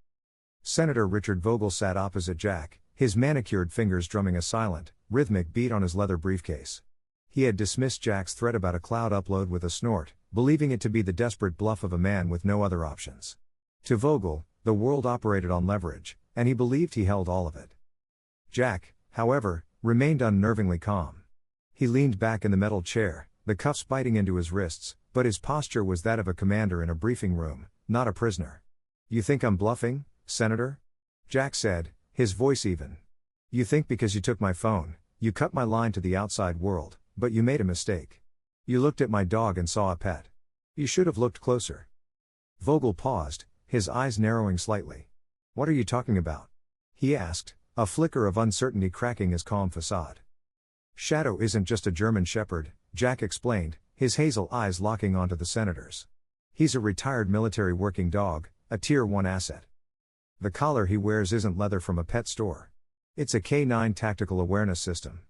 Senator Richard Vogel sat opposite Jack, his manicured fingers drumming a silent, rhythmic beat on his leather briefcase. He had dismissed Jack's threat about a cloud upload with a snort, believing it to be the desperate bluff of a man with no other options. To Vogel, the world operated on leverage, and he believed he held all of it. Jack, however, remained unnervingly calm. He leaned back in the metal chair, the cuffs biting into his wrists, but his posture was that of a commander in a briefing room, not a prisoner. "You think I'm bluffing, Senator? Jack said, his voice even. You think because you took my phone, you cut my line to the outside world, but you made a mistake. You looked at my dog and saw a pet. You should have looked closer. Vogel paused, his eyes narrowing slightly. What are you talking about? He asked, a flicker of uncertainty cracking his calm facade. Shadow isn't just a German shepherd, Jack explained, his hazel eyes locking onto the senator's. He's a retired military working dog, a Tier 1 asset. The collar he wears isn't leather from a pet store. It's a K9 tactical awareness system.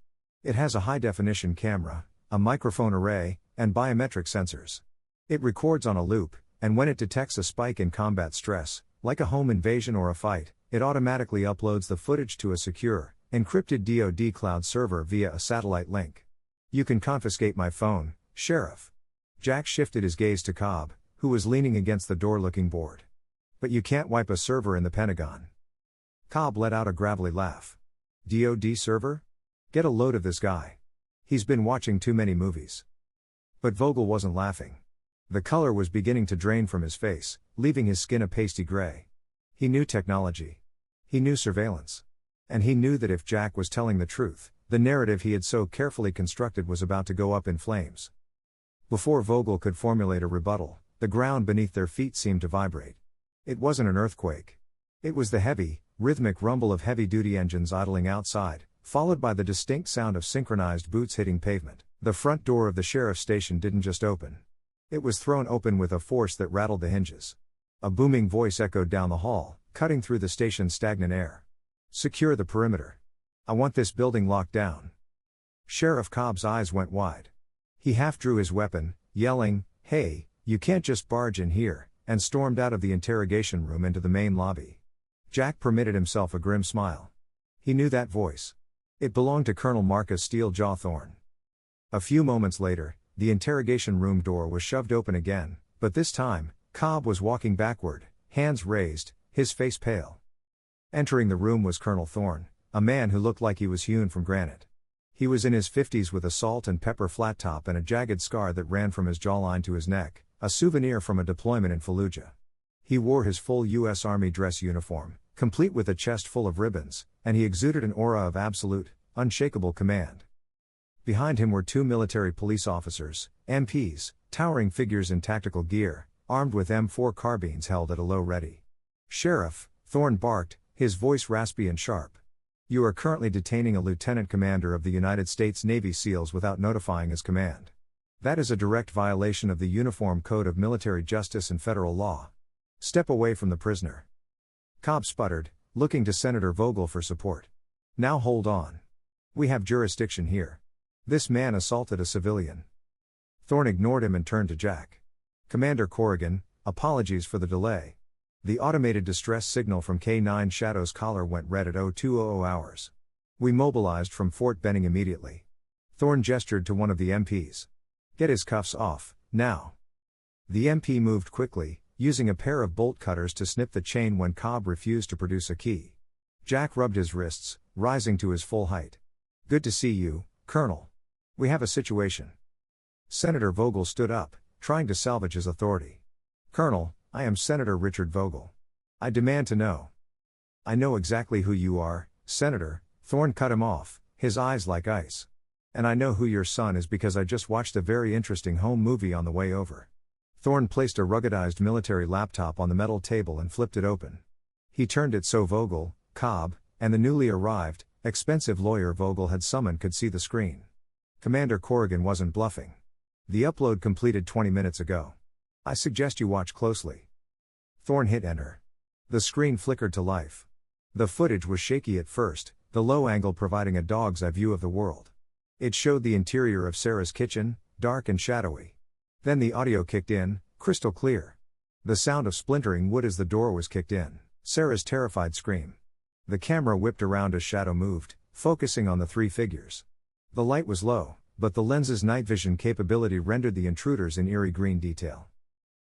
It has a high-definition camera, a microphone array, and biometric sensors. It records on a loop, and when it detects a spike in combat stress, like a home invasion or a fight, it automatically uploads the footage to a secure, encrypted DoD cloud server via a satellite link. You can confiscate my phone, Sheriff. Jack shifted his gaze to Cobb, who was leaning against the door looking bored. But you can't wipe a server in the Pentagon. Cobb let out a gravelly laugh. DoD server? Get a load of this guy. He's been watching too many movies. But Vogel wasn't laughing. The color was beginning to drain from his face, leaving his skin a pasty gray. He knew technology. He knew surveillance. And he knew that if Jack was telling the truth, the narrative he had so carefully constructed was about to go up in flames. Before Vogel could formulate a rebuttal, the ground beneath their feet seemed to vibrate. It wasn't an earthquake. It was the heavy, rhythmic rumble of heavy-duty engines idling outside, followed by the distinct sound of synchronized boots hitting pavement. The front door of the sheriff's station didn't just open. It was thrown open with a force that rattled the hinges. A booming voice echoed down the hall, cutting through the station's stagnant air. Secure the perimeter. I want this building locked down. Sheriff Cobb's eyes went wide. He half drew his weapon, yelling, "Hey, you can't just barge in here," and stormed out of the interrogation room into the main lobby. Jack permitted himself a grim smile. He knew that voice. It belonged to Colonel Marcus Steeljaw Thorne. A few moments later, the interrogation room door was shoved open again, but this time, Cobb was walking backward, hands raised, his face pale. Entering the room was Colonel Thorne, a man who looked like he was hewn from granite. He was in his 50s with a salt and pepper flat top and a jagged scar that ran from his jawline to his neck, a souvenir from a deployment in Fallujah. He wore his full U.S. Army dress uniform, complete with a chest full of ribbons, and he exuded an aura of absolute, unshakable command. Behind him were two military police officers, MPs, towering figures in tactical gear, armed with M4 carbines held at a low ready. "Sheriff," Thorne barked, his voice raspy and sharp. "You are currently detaining a lieutenant commander of the United States Navy SEALs without notifying his command. That is a direct violation of the Uniform Code of Military Justice and federal law. Step away from the prisoner." Cobb sputtered, looking to Senator Vogel for support. "Now hold on. We have jurisdiction here. This man assaulted a civilian." Thorne ignored him and turned to Jack. "Commander Corrigan, apologies for the delay. The automated distress signal from K9 Shadow's collar went red at 0200 hours. We mobilized from Fort Benning immediately." Thorne gestured to one of the MPs. "Get his cuffs off, now." The MP moved quickly, using a pair of bolt cutters to snip the chain when Cobb refused to produce a key. Jack rubbed his wrists, rising to his full height. "Good to see you, Colonel. We have a situation." Senator Vogel stood up, trying to salvage his authority. "Colonel, I am Senator Richard Vogel. I demand to know." "I know exactly who you are, Senator," Thorne cut him off, his eyes like ice. "And I know who your son is because I just watched a very interesting home movie on the way over." Thorne placed a ruggedized military laptop on the metal table and flipped it open. He turned it so Vogel, Cobb, and the newly arrived, expensive lawyer Vogel had summoned could see the screen. Commander Corrigan wasn't bluffing. "The upload completed 20 minutes ago. I suggest you watch closely." Thorne hit enter. The screen flickered to life. The footage was shaky at first, the low angle providing a dog's eye view of the world. It showed the interior of Sarah's kitchen, dark and shadowy. Then the audio kicked in, crystal clear. The sound of splintering wood as the door was kicked in, Sarah's terrified scream. The camera whipped around as shadow moved, focusing on the three figures. The light was low, but the lens's night vision capability rendered the intruders in eerie green detail.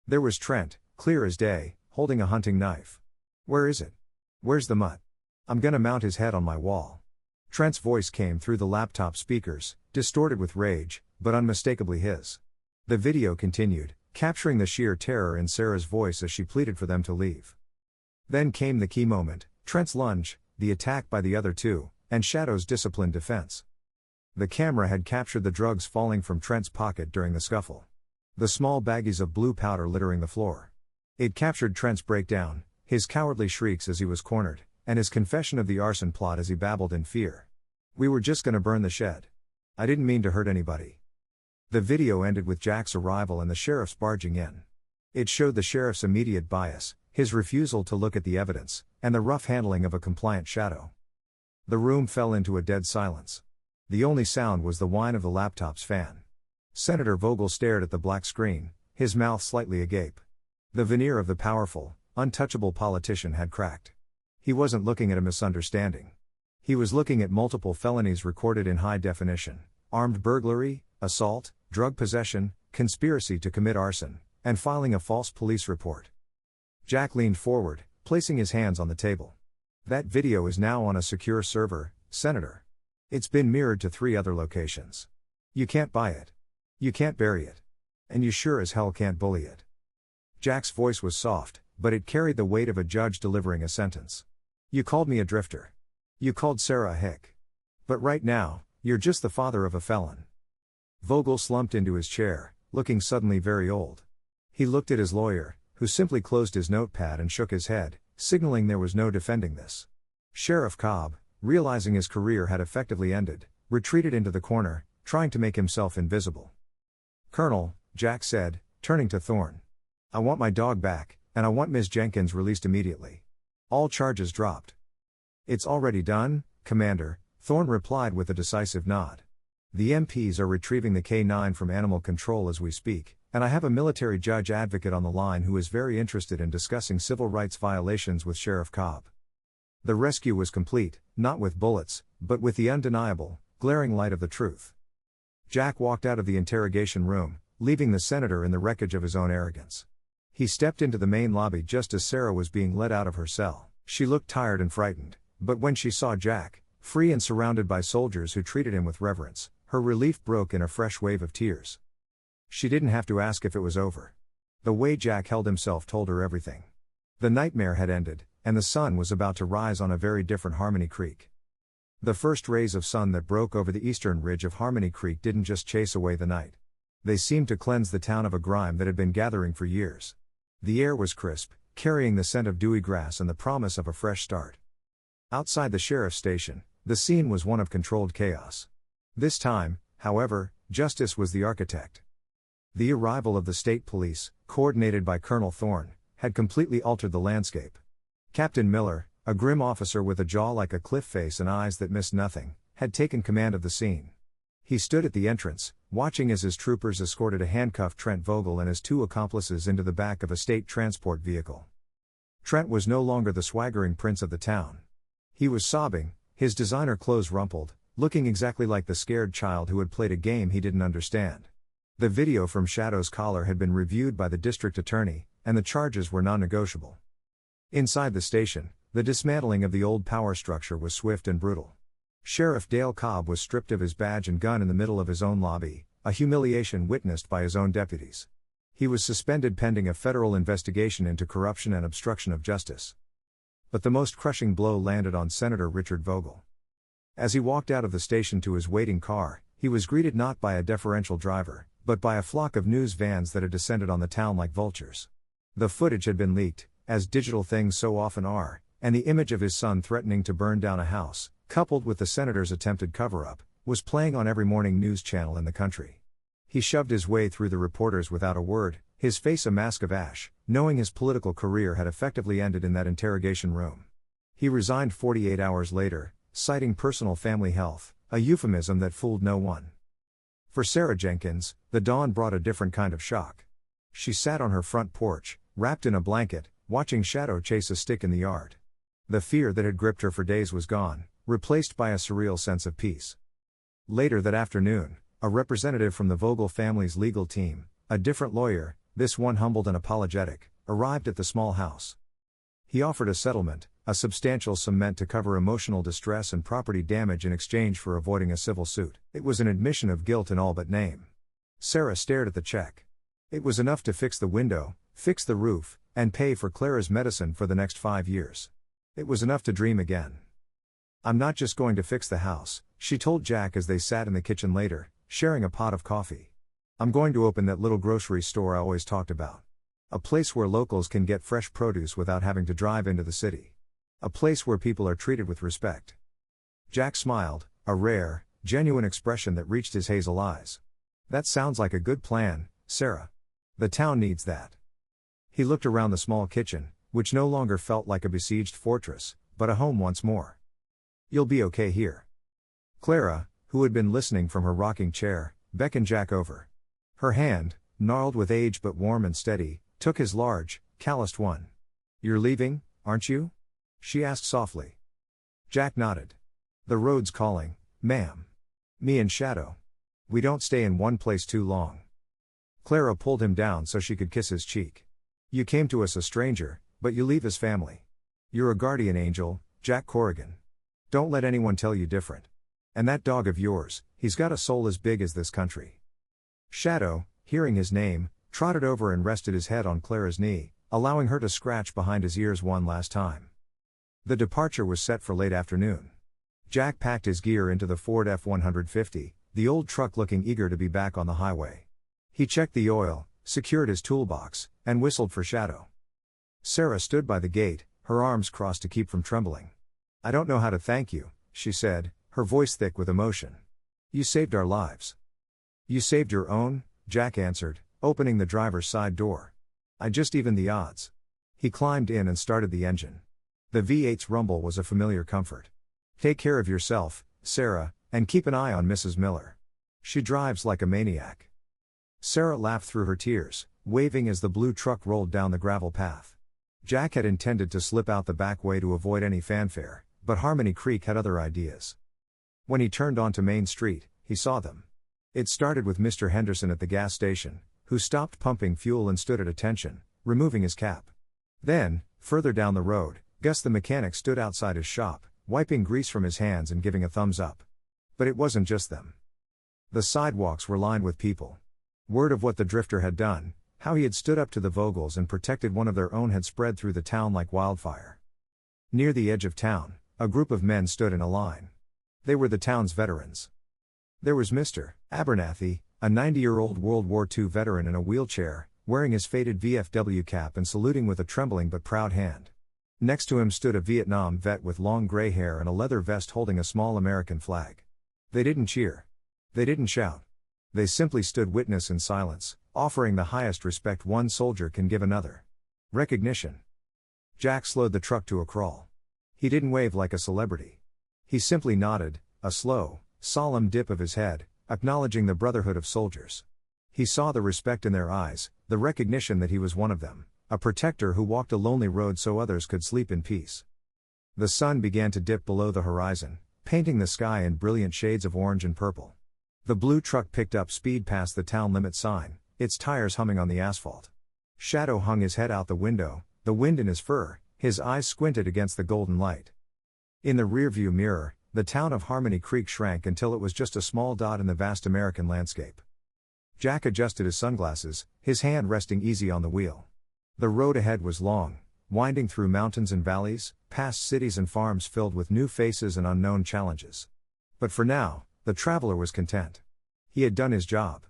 There was Trent, clear as day, holding a hunting knife. "Where is it? Where's the mutt? I'm gonna mount his head on my wall." Trent's voice came through the laptop speakers, distorted with rage, but unmistakably his. The video continued, capturing the sheer terror in Sarah's voice as she pleaded for them to leave. Then came the key moment, Trent's lunge, the attack by the other two, and Shadow's disciplined defense. The camera had captured the drugs falling from Trent's pocket during the scuffle. The small baggies of blue powder littering the floor. It captured Trent's breakdown, his cowardly shrieks as he was cornered, and his confession of the arson plot as he babbled in fear. "We were just gonna burn the shed. I didn't mean to hurt anybody." The video ended with Jack's arrival and the sheriff's barging in. It showed the sheriff's immediate bias, his refusal to look at the evidence, and the rough handling of a compliant Shadow. The room fell into a dead silence. The only sound was the whine of the laptop's fan. Senator Vogel stared at the black screen, his mouth slightly agape. The veneer of the powerful, untouchable politician had cracked. He wasn't looking at a misunderstanding. He was looking at multiple felonies recorded in high definition: armed burglary, assault, drug possession, conspiracy to commit arson, and filing a false police report. Jack leaned forward, placing his hands on the table. "That video is now on a secure server, Senator. It's been mirrored to 3 other locations. You can't buy it. You can't bury it. And you sure as hell can't bully it." Jack's voice was soft, but it carried the weight of a judge delivering a sentence. "You called me a drifter. You called Sarah a hick. But right now, you're just the father of a felon." Vogel slumped into his chair, looking suddenly very old. He looked at his lawyer, who simply closed his notepad and shook his head, signaling there was no defending this. Sheriff Cobb, realizing his career had effectively ended, retreated into the corner, trying to make himself invisible. "Colonel," Jack said, turning to Thorne. "I want my dog back, and I want Ms. Jenkins released immediately. All charges dropped." "It's already done, Commander," Thorne replied with a decisive nod. "The MPs are retrieving the K-9 from animal control as we speak, and I have a military judge advocate on the line who is very interested in discussing civil rights violations with Sheriff Cobb." The rescue was complete, not with bullets, but with the undeniable, glaring light of the truth. Jack walked out of the interrogation room, leaving the senator in the wreckage of his own arrogance. He stepped into the main lobby just as Sarah was being led out of her cell. She looked tired and frightened, but when she saw Jack, free and surrounded by soldiers who treated him with reverence, her relief broke in a fresh wave of tears. She didn't have to ask if it was over. The way Jack held himself told her everything. The nightmare had ended, and the sun was about to rise on a very different Harmony Creek. The first rays of sun that broke over the eastern ridge of Harmony Creek didn't just chase away the night. They seemed to cleanse the town of a grime that had been gathering for years. The air was crisp, carrying the scent of dewy grass and the promise of a fresh start. Outside the sheriff's station, the scene was one of controlled chaos. This time, however, justice was the architect. The arrival of the state police, coordinated by Colonel Thorne, had completely altered the landscape. Captain Miller, a grim officer with a jaw like a cliff face and eyes that missed nothing, had taken command of the scene. He stood at the entrance, watching as his troopers escorted a handcuffed Trent Vogel and his 2 accomplices into the back of a state transport vehicle. Trent was no longer the swaggering prince of the town. He was sobbing, his designer clothes rumpled, looking exactly like the scared child who had played a game he didn't understand. The video from Shadow's collar had been reviewed by the district attorney, and the charges were non-negotiable. Inside the station, the dismantling of the old power structure was swift and brutal. Sheriff Dale Cobb was stripped of his badge and gun in the middle of his own lobby, a humiliation witnessed by his own deputies. He was suspended pending a federal investigation into corruption and obstruction of justice. But the most crushing blow landed on Senator Richard Vogel. As he walked out of the station to his waiting car, he was greeted not by a deferential driver, but by a flock of news vans that had descended on the town like vultures. The footage had been leaked, as digital things so often are, and the image of his son threatening to burn down a house, coupled with the senator's attempted cover-up, was playing on every morning news channel in the country. He shoved his way through the reporters without a word, his face a mask of ash, knowing his political career had effectively ended in that interrogation room. He resigned 48 hours later, citing personal family health, a euphemism that fooled no one. For Sarah Jenkins, the dawn brought a different kind of shock. She sat on her front porch, wrapped in a blanket, watching Shadow chase a stick in the yard. The fear that had gripped her for days was gone, replaced by a surreal sense of peace. Later that afternoon, a representative from the Vogel family's legal team, a different lawyer, this one humbled and apologetic, arrived at the small house. He offered a settlement, a substantial sum meant to cover emotional distress and property damage in exchange for avoiding a civil suit. It was an admission of guilt in all but name. Sarah stared at the check. It was enough to fix the window, fix the roof, and pay for Clara's medicine for the next 5 years. It was enough to dream again. "I'm not just going to fix the house," she told Jack as they sat in the kitchen later, sharing a pot of coffee. "I'm going to open that little grocery store I always talked about. A place where locals can get fresh produce without having to drive into the city. A place where people are treated with respect." Jack smiled, a rare, genuine expression that reached his hazel eyes. "That sounds like a good plan, Sarah. The town needs that." He looked around the small kitchen, which no longer felt like a besieged fortress, but a home once more. "You'll be okay here." Clara, who had been listening from her rocking chair, beckoned Jack over. Her hand, gnarled with age but warm and steady, took his large, calloused one. "You're leaving, aren't you?" she asked softly. Jack nodded. "The road's calling, ma'am. Me and Shadow. We don't stay in one place too long." Clara pulled him down so she could kiss his cheek. "You came to us a stranger, but you leave as family. You're a guardian angel, Jack Corrigan. Don't let anyone tell you different. And that dog of yours, he's got a soul as big as this country." Shadow, hearing his name, trotted over and rested his head on Clara's knee, allowing her to scratch behind his ears one last time. The departure was set for late afternoon. Jack packed his gear into the Ford F-150, the old truck looking eager to be back on the highway. He checked the oil, secured his toolbox, and whistled for Shadow. Sarah stood by the gate, her arms crossed to keep from trembling. "I don't know how to thank you," she said, her voice thick with emotion. "You saved our lives." "You saved your own," Jack answered, opening the driver's side door. "I just evened the odds." He climbed in and started the engine. The V8's rumble was a familiar comfort. "Take care of yourself, Sarah, and keep an eye on Mrs. Miller. She drives like a maniac." Sarah laughed through her tears, waving as the blue truck rolled down the gravel path. Jack had intended to slip out the back way to avoid any fanfare, but Harmony Creek had other ideas. When he turned onto Main Street, he saw them. It started with Mr. Henderson at the gas station, who stopped pumping fuel and stood at attention, removing his cap. Then, further down the road, Gus the mechanic stood outside his shop, wiping grease from his hands and giving a thumbs up. But it wasn't just them. The sidewalks were lined with people. Word of what the drifter had done, how he had stood up to the Vogels and protected one of their own, had spread through the town like wildfire. Near the edge of town, a group of men stood in a line. They were the town's veterans. There was Mr. Abernathy, a 90-year-old World War II veteran in a wheelchair, wearing his faded VFW cap and saluting with a trembling but proud hand. Next to him stood a Vietnam vet with long gray hair and a leather vest holding a small American flag. They didn't cheer. They didn't shout. They simply stood witness in silence, offering the highest respect one soldier can give another. Recognition. Jack slowed the truck to a crawl. He didn't wave like a celebrity. He simply nodded, a slow, solemn dip of his head, acknowledging the brotherhood of soldiers. He saw the respect in their eyes, the recognition that he was one of them, a protector who walked a lonely road so others could sleep in peace. The sun began to dip below the horizon, painting the sky in brilliant shades of orange and purple. The blue truck picked up speed past the town limit sign, its tires humming on the asphalt. Shadow hung his head out the window, the wind in his fur, his eyes squinted against the golden light. In the rearview mirror, the town of Harmony Creek shrank until it was just a small dot in the vast American landscape. Jack adjusted his sunglasses, his hand resting easy on the wheel. The road ahead was long, winding through mountains and valleys, past cities and farms filled with new faces and unknown challenges. But for now, the traveler was content. He had done his job.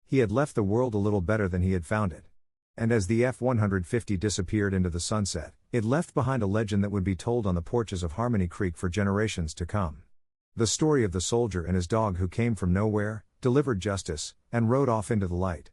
He had left the world a little better than he had found it. And as the F-150 disappeared into the sunset, it left behind a legend that would be told on the porches of Harmony Creek for generations to come. The story of the soldier and his dog who came from nowhere, delivered justice, and rode off into the light.